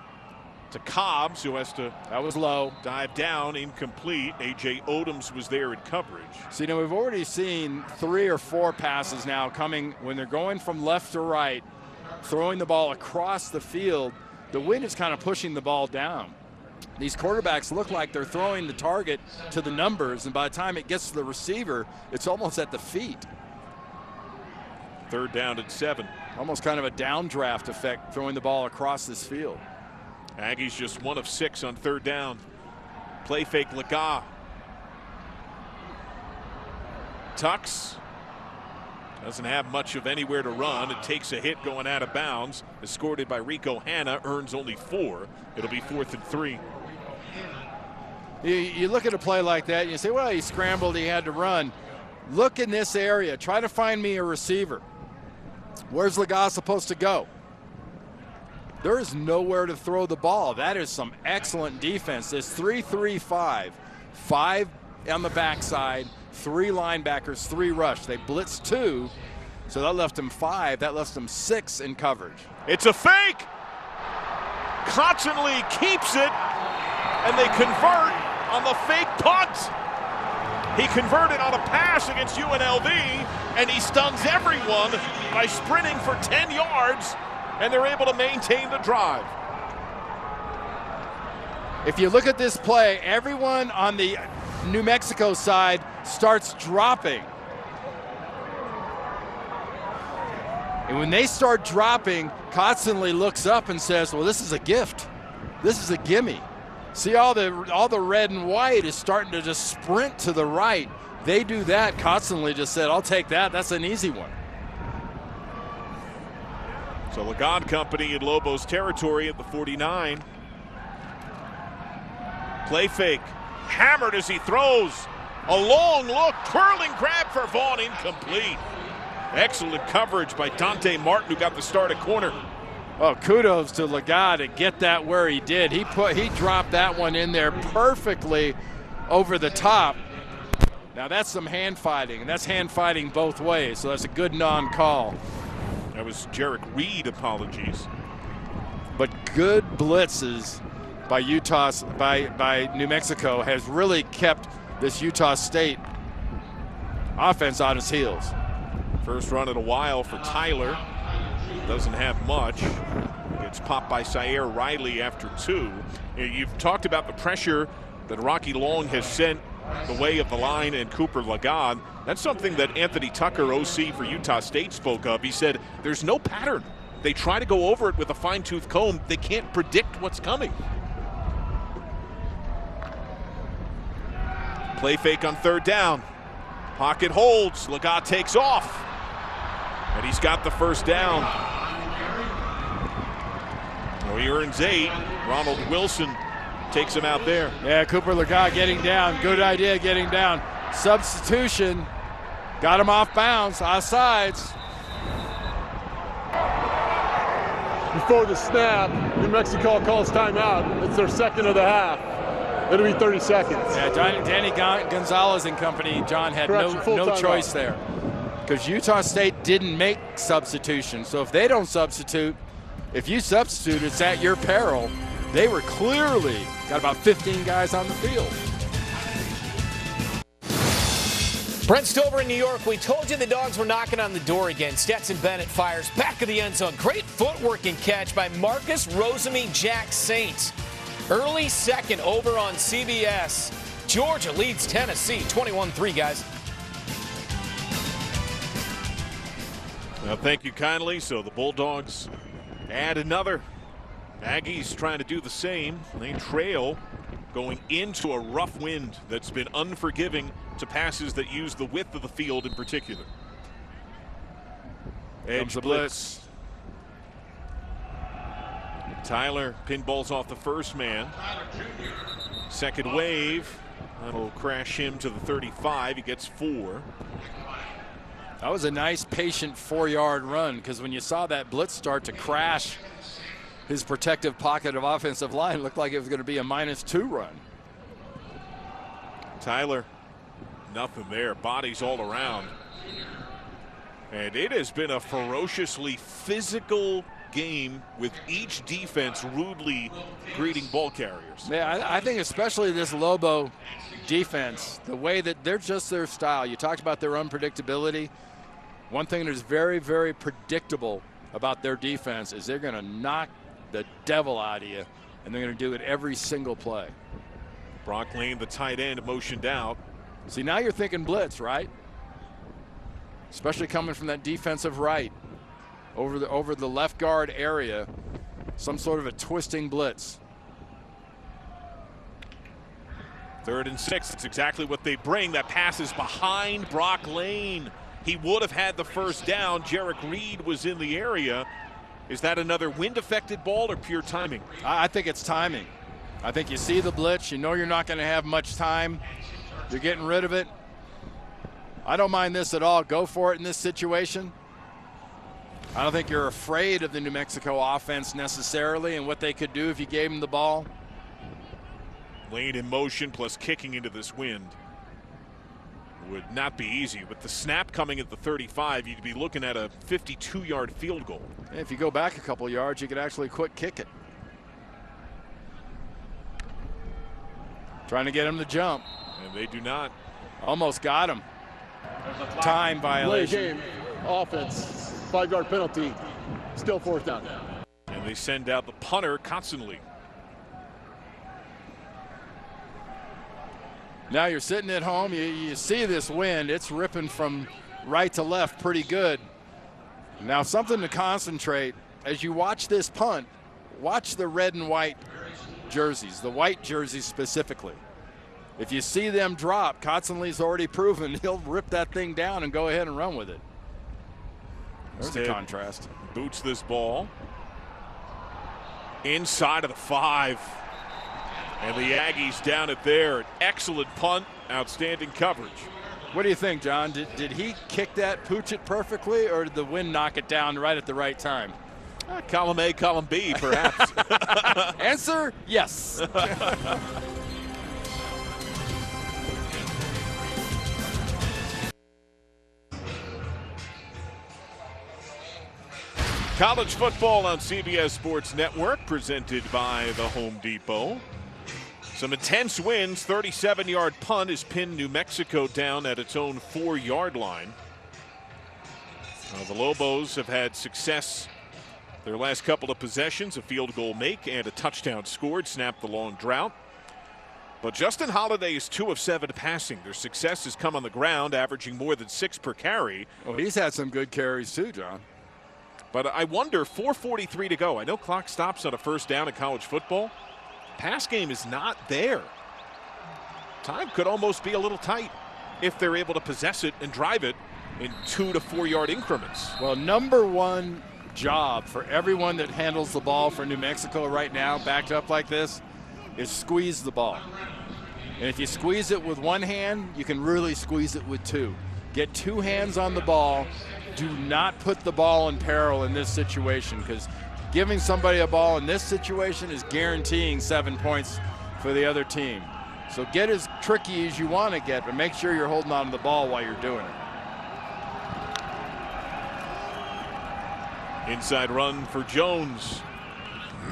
to Cobbs, who has to, that was low, dive down, incomplete. A.J. Odoms was there in coverage. So, you know, we've already seen 3 or 4 passes now coming when they're going from left to right, throwing the ball across the field. The wind is kind of pushing the ball down. These quarterbacks look like they're throwing the target to the numbers, and by the time it gets to the receiver, it's almost at the feet. 3rd down and 7. Almost kind of a downdraft effect, throwing the ball across this field. Aggies just 1 of 6 on 3rd down. Play fake Laga. Tucks. Doesn't have much of anywhere to run. It takes a hit going out of bounds. Escorted by Rico Hanna, earns only 4. It'll be 4th and 3. You look at a play like that and you say, well, he scrambled, he had to run. Look in this area. Try to find me a receiver. Where's Lagat supposed to go? There is nowhere to throw the ball. That is some excellent defense. There's 3-3-5. 5 on the backside, 3 linebackers, 3 rush. They blitzed 2, so that left them 5. That left them 6 in coverage. It's a fake. Constantly keeps it, and they convert on the fake punt. He converted on a pass against UNLV, and he stuns everyone by sprinting for 10 yards, and they're able to maintain the drive. If you look at this play, everyone on the New Mexico side starts dropping. And when they start dropping, Constantly looks up and says, well, this is a gift. This is a gimme. See, all the red and white is starting to just sprint to the right. They do that. Constantly just said, I'll take that. That's an easy one. So Lagat company in Lobos territory at the 49. Play fake. Hammered as he throws. A long look. Twirling grab for Vaughn. Incomplete. Excellent coverage by Dante Martin, who got the start at corner. Oh, kudos to Lagat to get that where he did. He dropped that one in there perfectly over the top. Now that's some hand fighting, and that's hand fighting both ways, so that's a good non-call. That was Jarek Reed, apologies. But good blitzes by by New Mexico has really kept this Utah State offense on its heels. First run in a while for Tyler. Doesn't have much. Gets popped by Syer Riley after 2. You've talked about the pressure that Rocky Long has sent the way of the line and Cooper Lagat. That's something that Anthony Tucker, OC for Utah State, spoke of. He said there's no pattern. They try to go over it with a fine-tooth comb. They can't predict what's coming. Play fake on 3rd down. Pocket holds. Lagat takes off. And he's got the first down. Well, he earns 8. Ronald Wilson takes him out there. Yeah, Cooper Lagat getting down. Good idea getting down. Substitution. Got him off bounds, offsides. Before the snap, New Mexico calls timeout. It's their second of the half. It'll be 30 seconds. Yeah, Danny Gonzalez and company, John, had no choice there. Because Utah State didn't make substitutions. So if they don't substitute, if you substitute, it's at your peril. They were clearly got about 15 guys on the field. Brent Stover in New York. We told you the Dogs were knocking on the door again. Stetson Bennett fires back of the end zone. Great footwork and catch by Marcus Rosemy-Jack Saint. Early second over on CBS. Georgia leads Tennessee 21-3, guys. Well, thank you kindly. So the Bulldogs add another. Aggies trying to do the same. They trail going into a rough wind that's been unforgiving to passes that use the width of the field in particular. Edge blitz. Tyler pinballs off the first man. Second wave. That'll crash him to the 35. He gets 4. That was a nice, patient 4-yard run, because when you saw that blitz start to crash his protective pocket of offensive line, it looked like it was going to be a -2 run. Tyler, nothing there. Bodies all around. And it has been a ferociously physical game with each defense rudely greeting ball carriers. Yeah, I think especially this Lobo defense, the way that they're just their style. You talked about their unpredictability. One thing that is very, very predictable about their defense is they're going to knock the devil out of you, and they're going to do it every single play. Brock Lane, the tight end, motioned out. See, now you're thinking blitz, right? Especially coming from that defensive right over the left guard area, some sort of a twisting blitz. 3rd and 6. That's exactly what they bring. That pass is behind Brock Lane. He would have had the first down. Jarek Reed was in the area. Is that another wind-affected ball or pure timing? I think it's timing. I think you see the blitz. You know you're not going to have much time. You're getting rid of it. I don't mind this at all. Go for it in this situation. I don't think you're afraid of the New Mexico offense necessarily and what they could do if you gave them the ball. Lane in motion plus kicking into this wind would not be easy. With the snap coming at the 35, you'd be looking at a 52-yard field goal. If you go back a couple yards, you could actually quick kick it. Trying to get him to jump. And they do not. Almost got him. Time violation. Game, offense, 5-yard penalty, still 4th down. And they send out the punter constantly. Now you're sitting at home. You see this wind. It's ripping from right to left pretty good. Now something to concentrate. As you watch this punt, watch the red and white jerseys, the white jerseys specifically. If you see them drop, Kotzenle's already proven he'll rip that thing down and go ahead and run with it. There's a contrast. Boots this ball inside of the 5. And the Aggies down it there. An excellent punt, outstanding coverage. What do you think, John? Did he kick that, pooch it perfectly, or did the wind knock it down right at the right time? Column A, column B, perhaps. Answer, yes. College football on CBS Sports Network, presented by the Home Depot. Some intense wins. 37-yard punt has pinned New Mexico down at its own 4-yard line. The Lobos have had success their last couple of possessions, a field goal make and a touchdown scored, snapped the long drought. But Justin Holiday is 2 of 7 passing. Their success has come on the ground, averaging more than 6 per carry. Oh, he's had some good carries too, John. But I wonder, 4:43 to go. I know clock stops on a 1st down in college football. Pass game is not there. Time could almost be a little tight if they're able to possess it and drive it in 2 to 4 yard increments. Well, number one job for everyone that handles the ball for New Mexico right now, backed up like this, is squeeze the ball. And if you squeeze it with one hand, you can really squeeze it with 2. Get 2 hands on the ball. Do not put the ball in peril in this situation, because giving somebody a ball in this situation is guaranteeing 7 points for the other team. So get as tricky as you want to get, but make sure you're holding on to the ball while you're doing it. Inside run for Jones.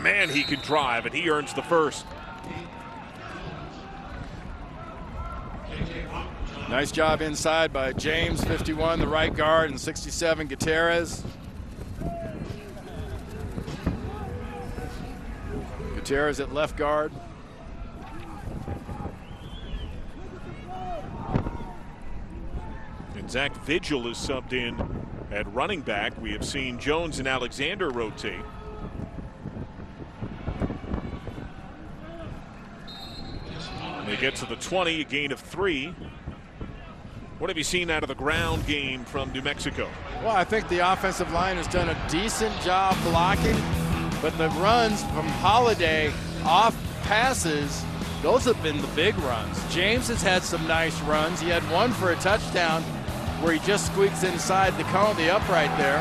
Man, he can drive, and he earns the 1st. Nice job inside by James, 51, the right guard, and 67, Gutierrez. Gutierrez at left guard. And Zach Vigil is subbed in at running back. We have seen Jones and Alexander rotate. And they get to the 20, a gain of 3. What have you seen out of the ground game from New Mexico? Well, I think the offensive line has done a decent job blocking, but the runs from Holiday off passes, those have been the big runs. James has had some nice runs. He had one for a touchdown where he just squeaks inside the cone, the upright there.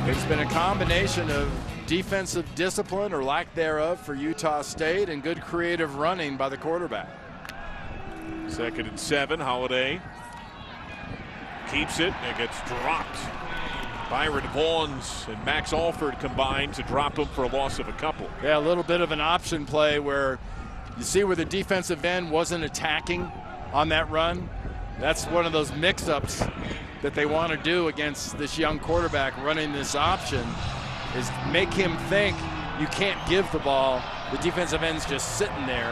It's been a combination of defensive discipline or lack thereof for Utah State and good creative running by the quarterback. 2nd and 7, Holiday keeps it and gets dropped. Byron Vaughns and Max Alford combined to drop him for a loss of a couple. Yeah, a little bit of an option play where you see where the defensive end wasn't attacking on that run. That's one of those mix-ups that they want to do against this young quarterback running this option, is make him think you can't give the ball. The defensive end's just sitting there.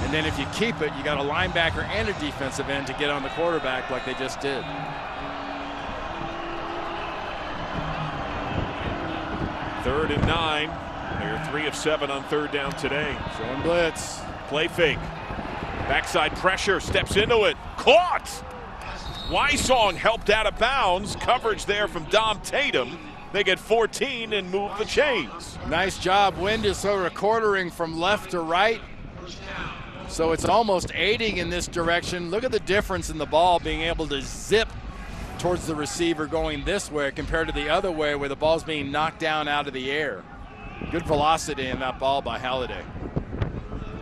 And then if you keep it, you got a linebacker and a defensive end to get on the quarterback like they just did. Third and 9. They're 3 of 7 on 3rd down today. Showing blitz. Play fake. Backside pressure. Steps into it. Caught! Wysong helped out of bounds. Coverage there from Dom Tatum. they get 14 and move the chains. Nice job. Wind is sort of quartering from left to right, so it's almost aiding in this direction. Look at the difference in the ball being able to zip towards the receiver going this way compared to the other way where the ball's being knocked down out of the air. Good velocity in that ball by Halliday.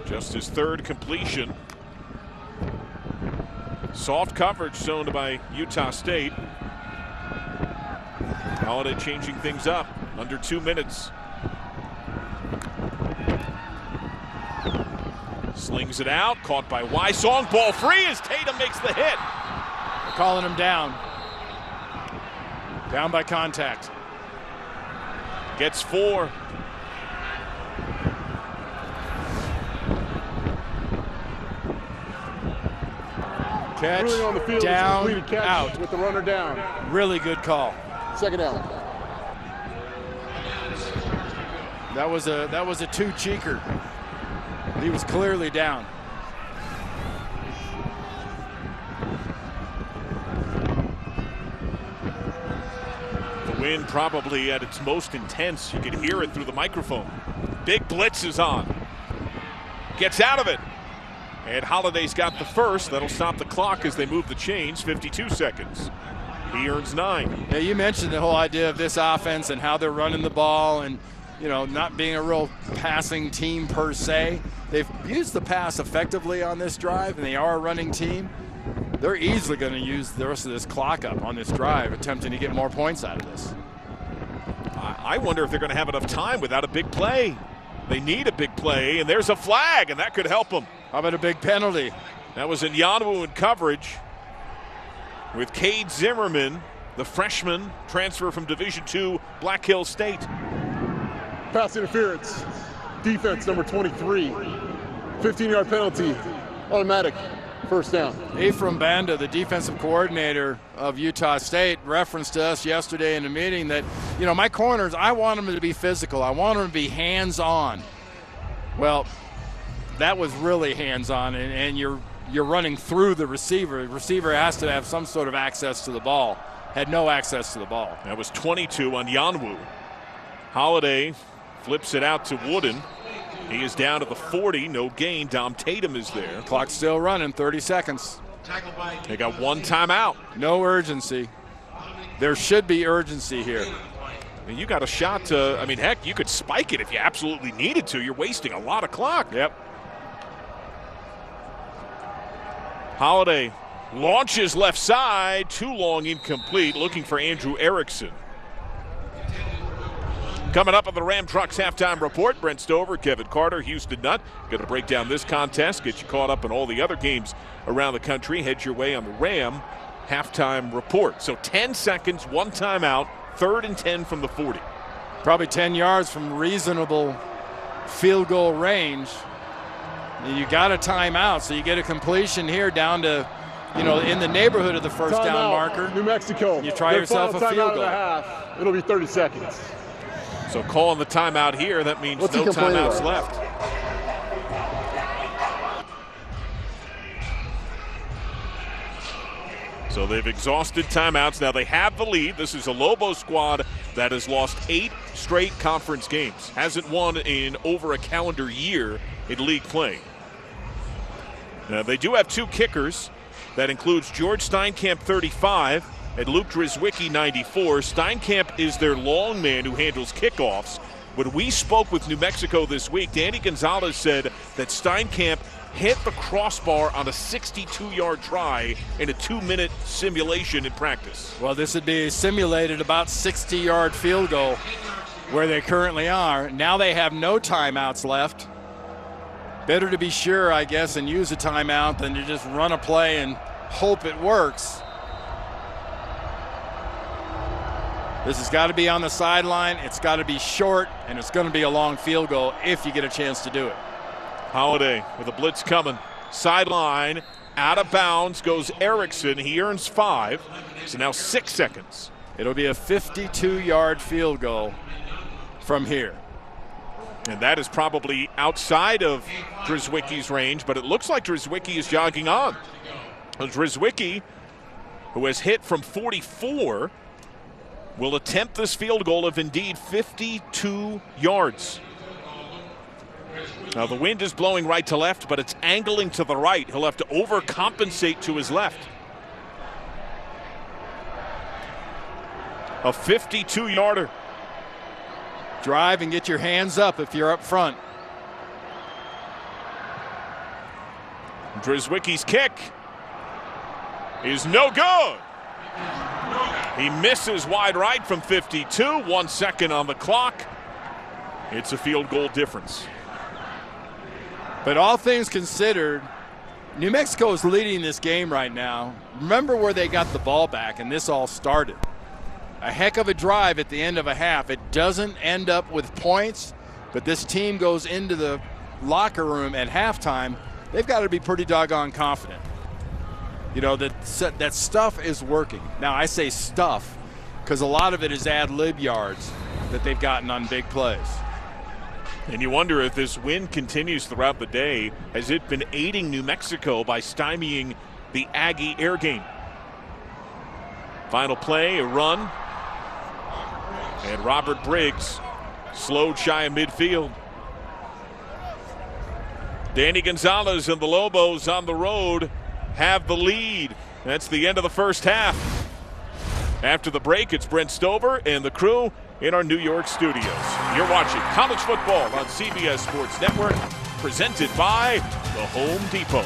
Just his third completion. Soft coverage shown by Utah State. Halliday changing things up. Under 2 minutes. Slings it out. Caught by Wysong. Ball free as Tatum makes the hit. They're calling him down. Down by contact. Gets 4. Catch, Really on the field, down, completed catch out. with the runner down. Really good call. Second down. That was a two-cheeker. He was clearly down. The wind probably at its most intense. You could hear it through the microphone. Big blitz is on. Gets out of it. And Halliday's got the first. That'll stop the clock as they move the chains. 52 seconds. He earns 9. Yeah, you mentioned the whole idea of this offense and how they're running the ball and, you know, not being a real passing team per se. They've used the pass effectively on this drive, and they are a running team. They're easily going to use the rest of this clock up on this drive, attempting to get more points out of this. I wonder if they're going to have enough time without a big play. They need a big play, and there's a flag, and that could help them. How about a big penalty? That was Nyanwu in coverage with Cade Zimmerman, the freshman transfer from Division II, Black Hills State. Pass interference. Defense number 23. 15-yard penalty. Automatic. First down. Ephraim Banda, the defensive coordinator of Utah State, referenced to us yesterday in a meeting that, you know, my corners, I want them to be physical. I want them to be hands-on. Well, that was really hands-on, and you're running through the receiver. The receiver has to have some sort of access to the ball. Had no access to the ball. That was 22 on Nyanwu. Halliday flips it out to Wooden. He is down to the 40, no gain. Dom Tatum is there. Clock's still running, 30 seconds. They got one timeout. No urgency. There should be urgency here. And you got a shot to, I mean, heck, you could spike it if you absolutely needed to. You're wasting a lot of clock. Yep. Halliday launches left side, too long, incomplete, looking for Andrew Erickson. Coming up on the Ram Trucks Halftime Report, Brent Stover, Kevin Carter, Houston Nutt. Going to break down this contest, get you caught up in all the other games around the country. Head your way on the Ram Halftime Report. So 10 seconds, one timeout, 3rd and 10 from the 40. Probably 10 yards from reasonable field goal range. You got a timeout, so you get a completion here down to, you know, in the neighborhood of the first Timeout, down marker. New Mexico. You try Their yourself a final field timeout goal. and a half. It'll be 30 seconds. So calling the timeout here, that means What's no he complaining timeouts about? left. So they've exhausted timeouts. Now they have the lead. This is a Lobo squad that has lost 8 straight conference games. Hasn't won in over a calendar year in league play. Now they do have 2 kickers. That includes George Steinkamp, 35, and Luke Drizwicki, 94. Steinkamp is their long man who handles kickoffs. When we spoke with New Mexico this week, Danny Gonzalez said that Steinkamp hit the crossbar on a 62-yard try in a 2-minute simulation in practice. Well, this would be a simulated about 60-yard field goal where they currently are. Now they have no timeouts left. Better to be sure, I guess, and use a timeout than to just run a play and hope it works. This has got to be on the sideline. It's got to be short, and it's going to be a long field goal if you get a chance to do it. Halliday with a blitz coming. Sideline, out of bounds goes Erickson. He earns 5. So now 6 seconds. It'll be a 52-yard field goal from here. And that is probably outside of Drizwicki's range, but it looks like Drizwicki is jogging on. Drizwicki, who has hit from 44, will attempt this field goal of indeed 52 yards. Now the wind is blowing right to left, but it's angling to the right. He'll have to overcompensate to his left. A 52-yarder. Drive and get your hands up if you're up front. Drzwicki's kick is no good. He misses wide right from 52. 1 second on the clock. It's a field goal difference. But all things considered, New Mexico is leading this game right now. Remember where they got the ball back and this all started. A heck of a drive at the end of a half. It doesn't end up with points, but this team goes into the locker room at halftime. They've got to be pretty doggone confident. You know, that stuff is working. Now, I say stuff because a lot of it is ad-lib yards that they've gotten on big plays. And you wonder if this wind continues throughout the day, has it been aiding New Mexico by stymieing the Aggie air game? Final play, a run. And Robert Briggs slowed shy of midfield. Danny Gonzalez and the Lobos on the road have the lead. That's the end of the first half. After the break, it's Brent Stover and the crew in our New York studios. You're watching college football on CBS Sports Network, presented by the Home Depot.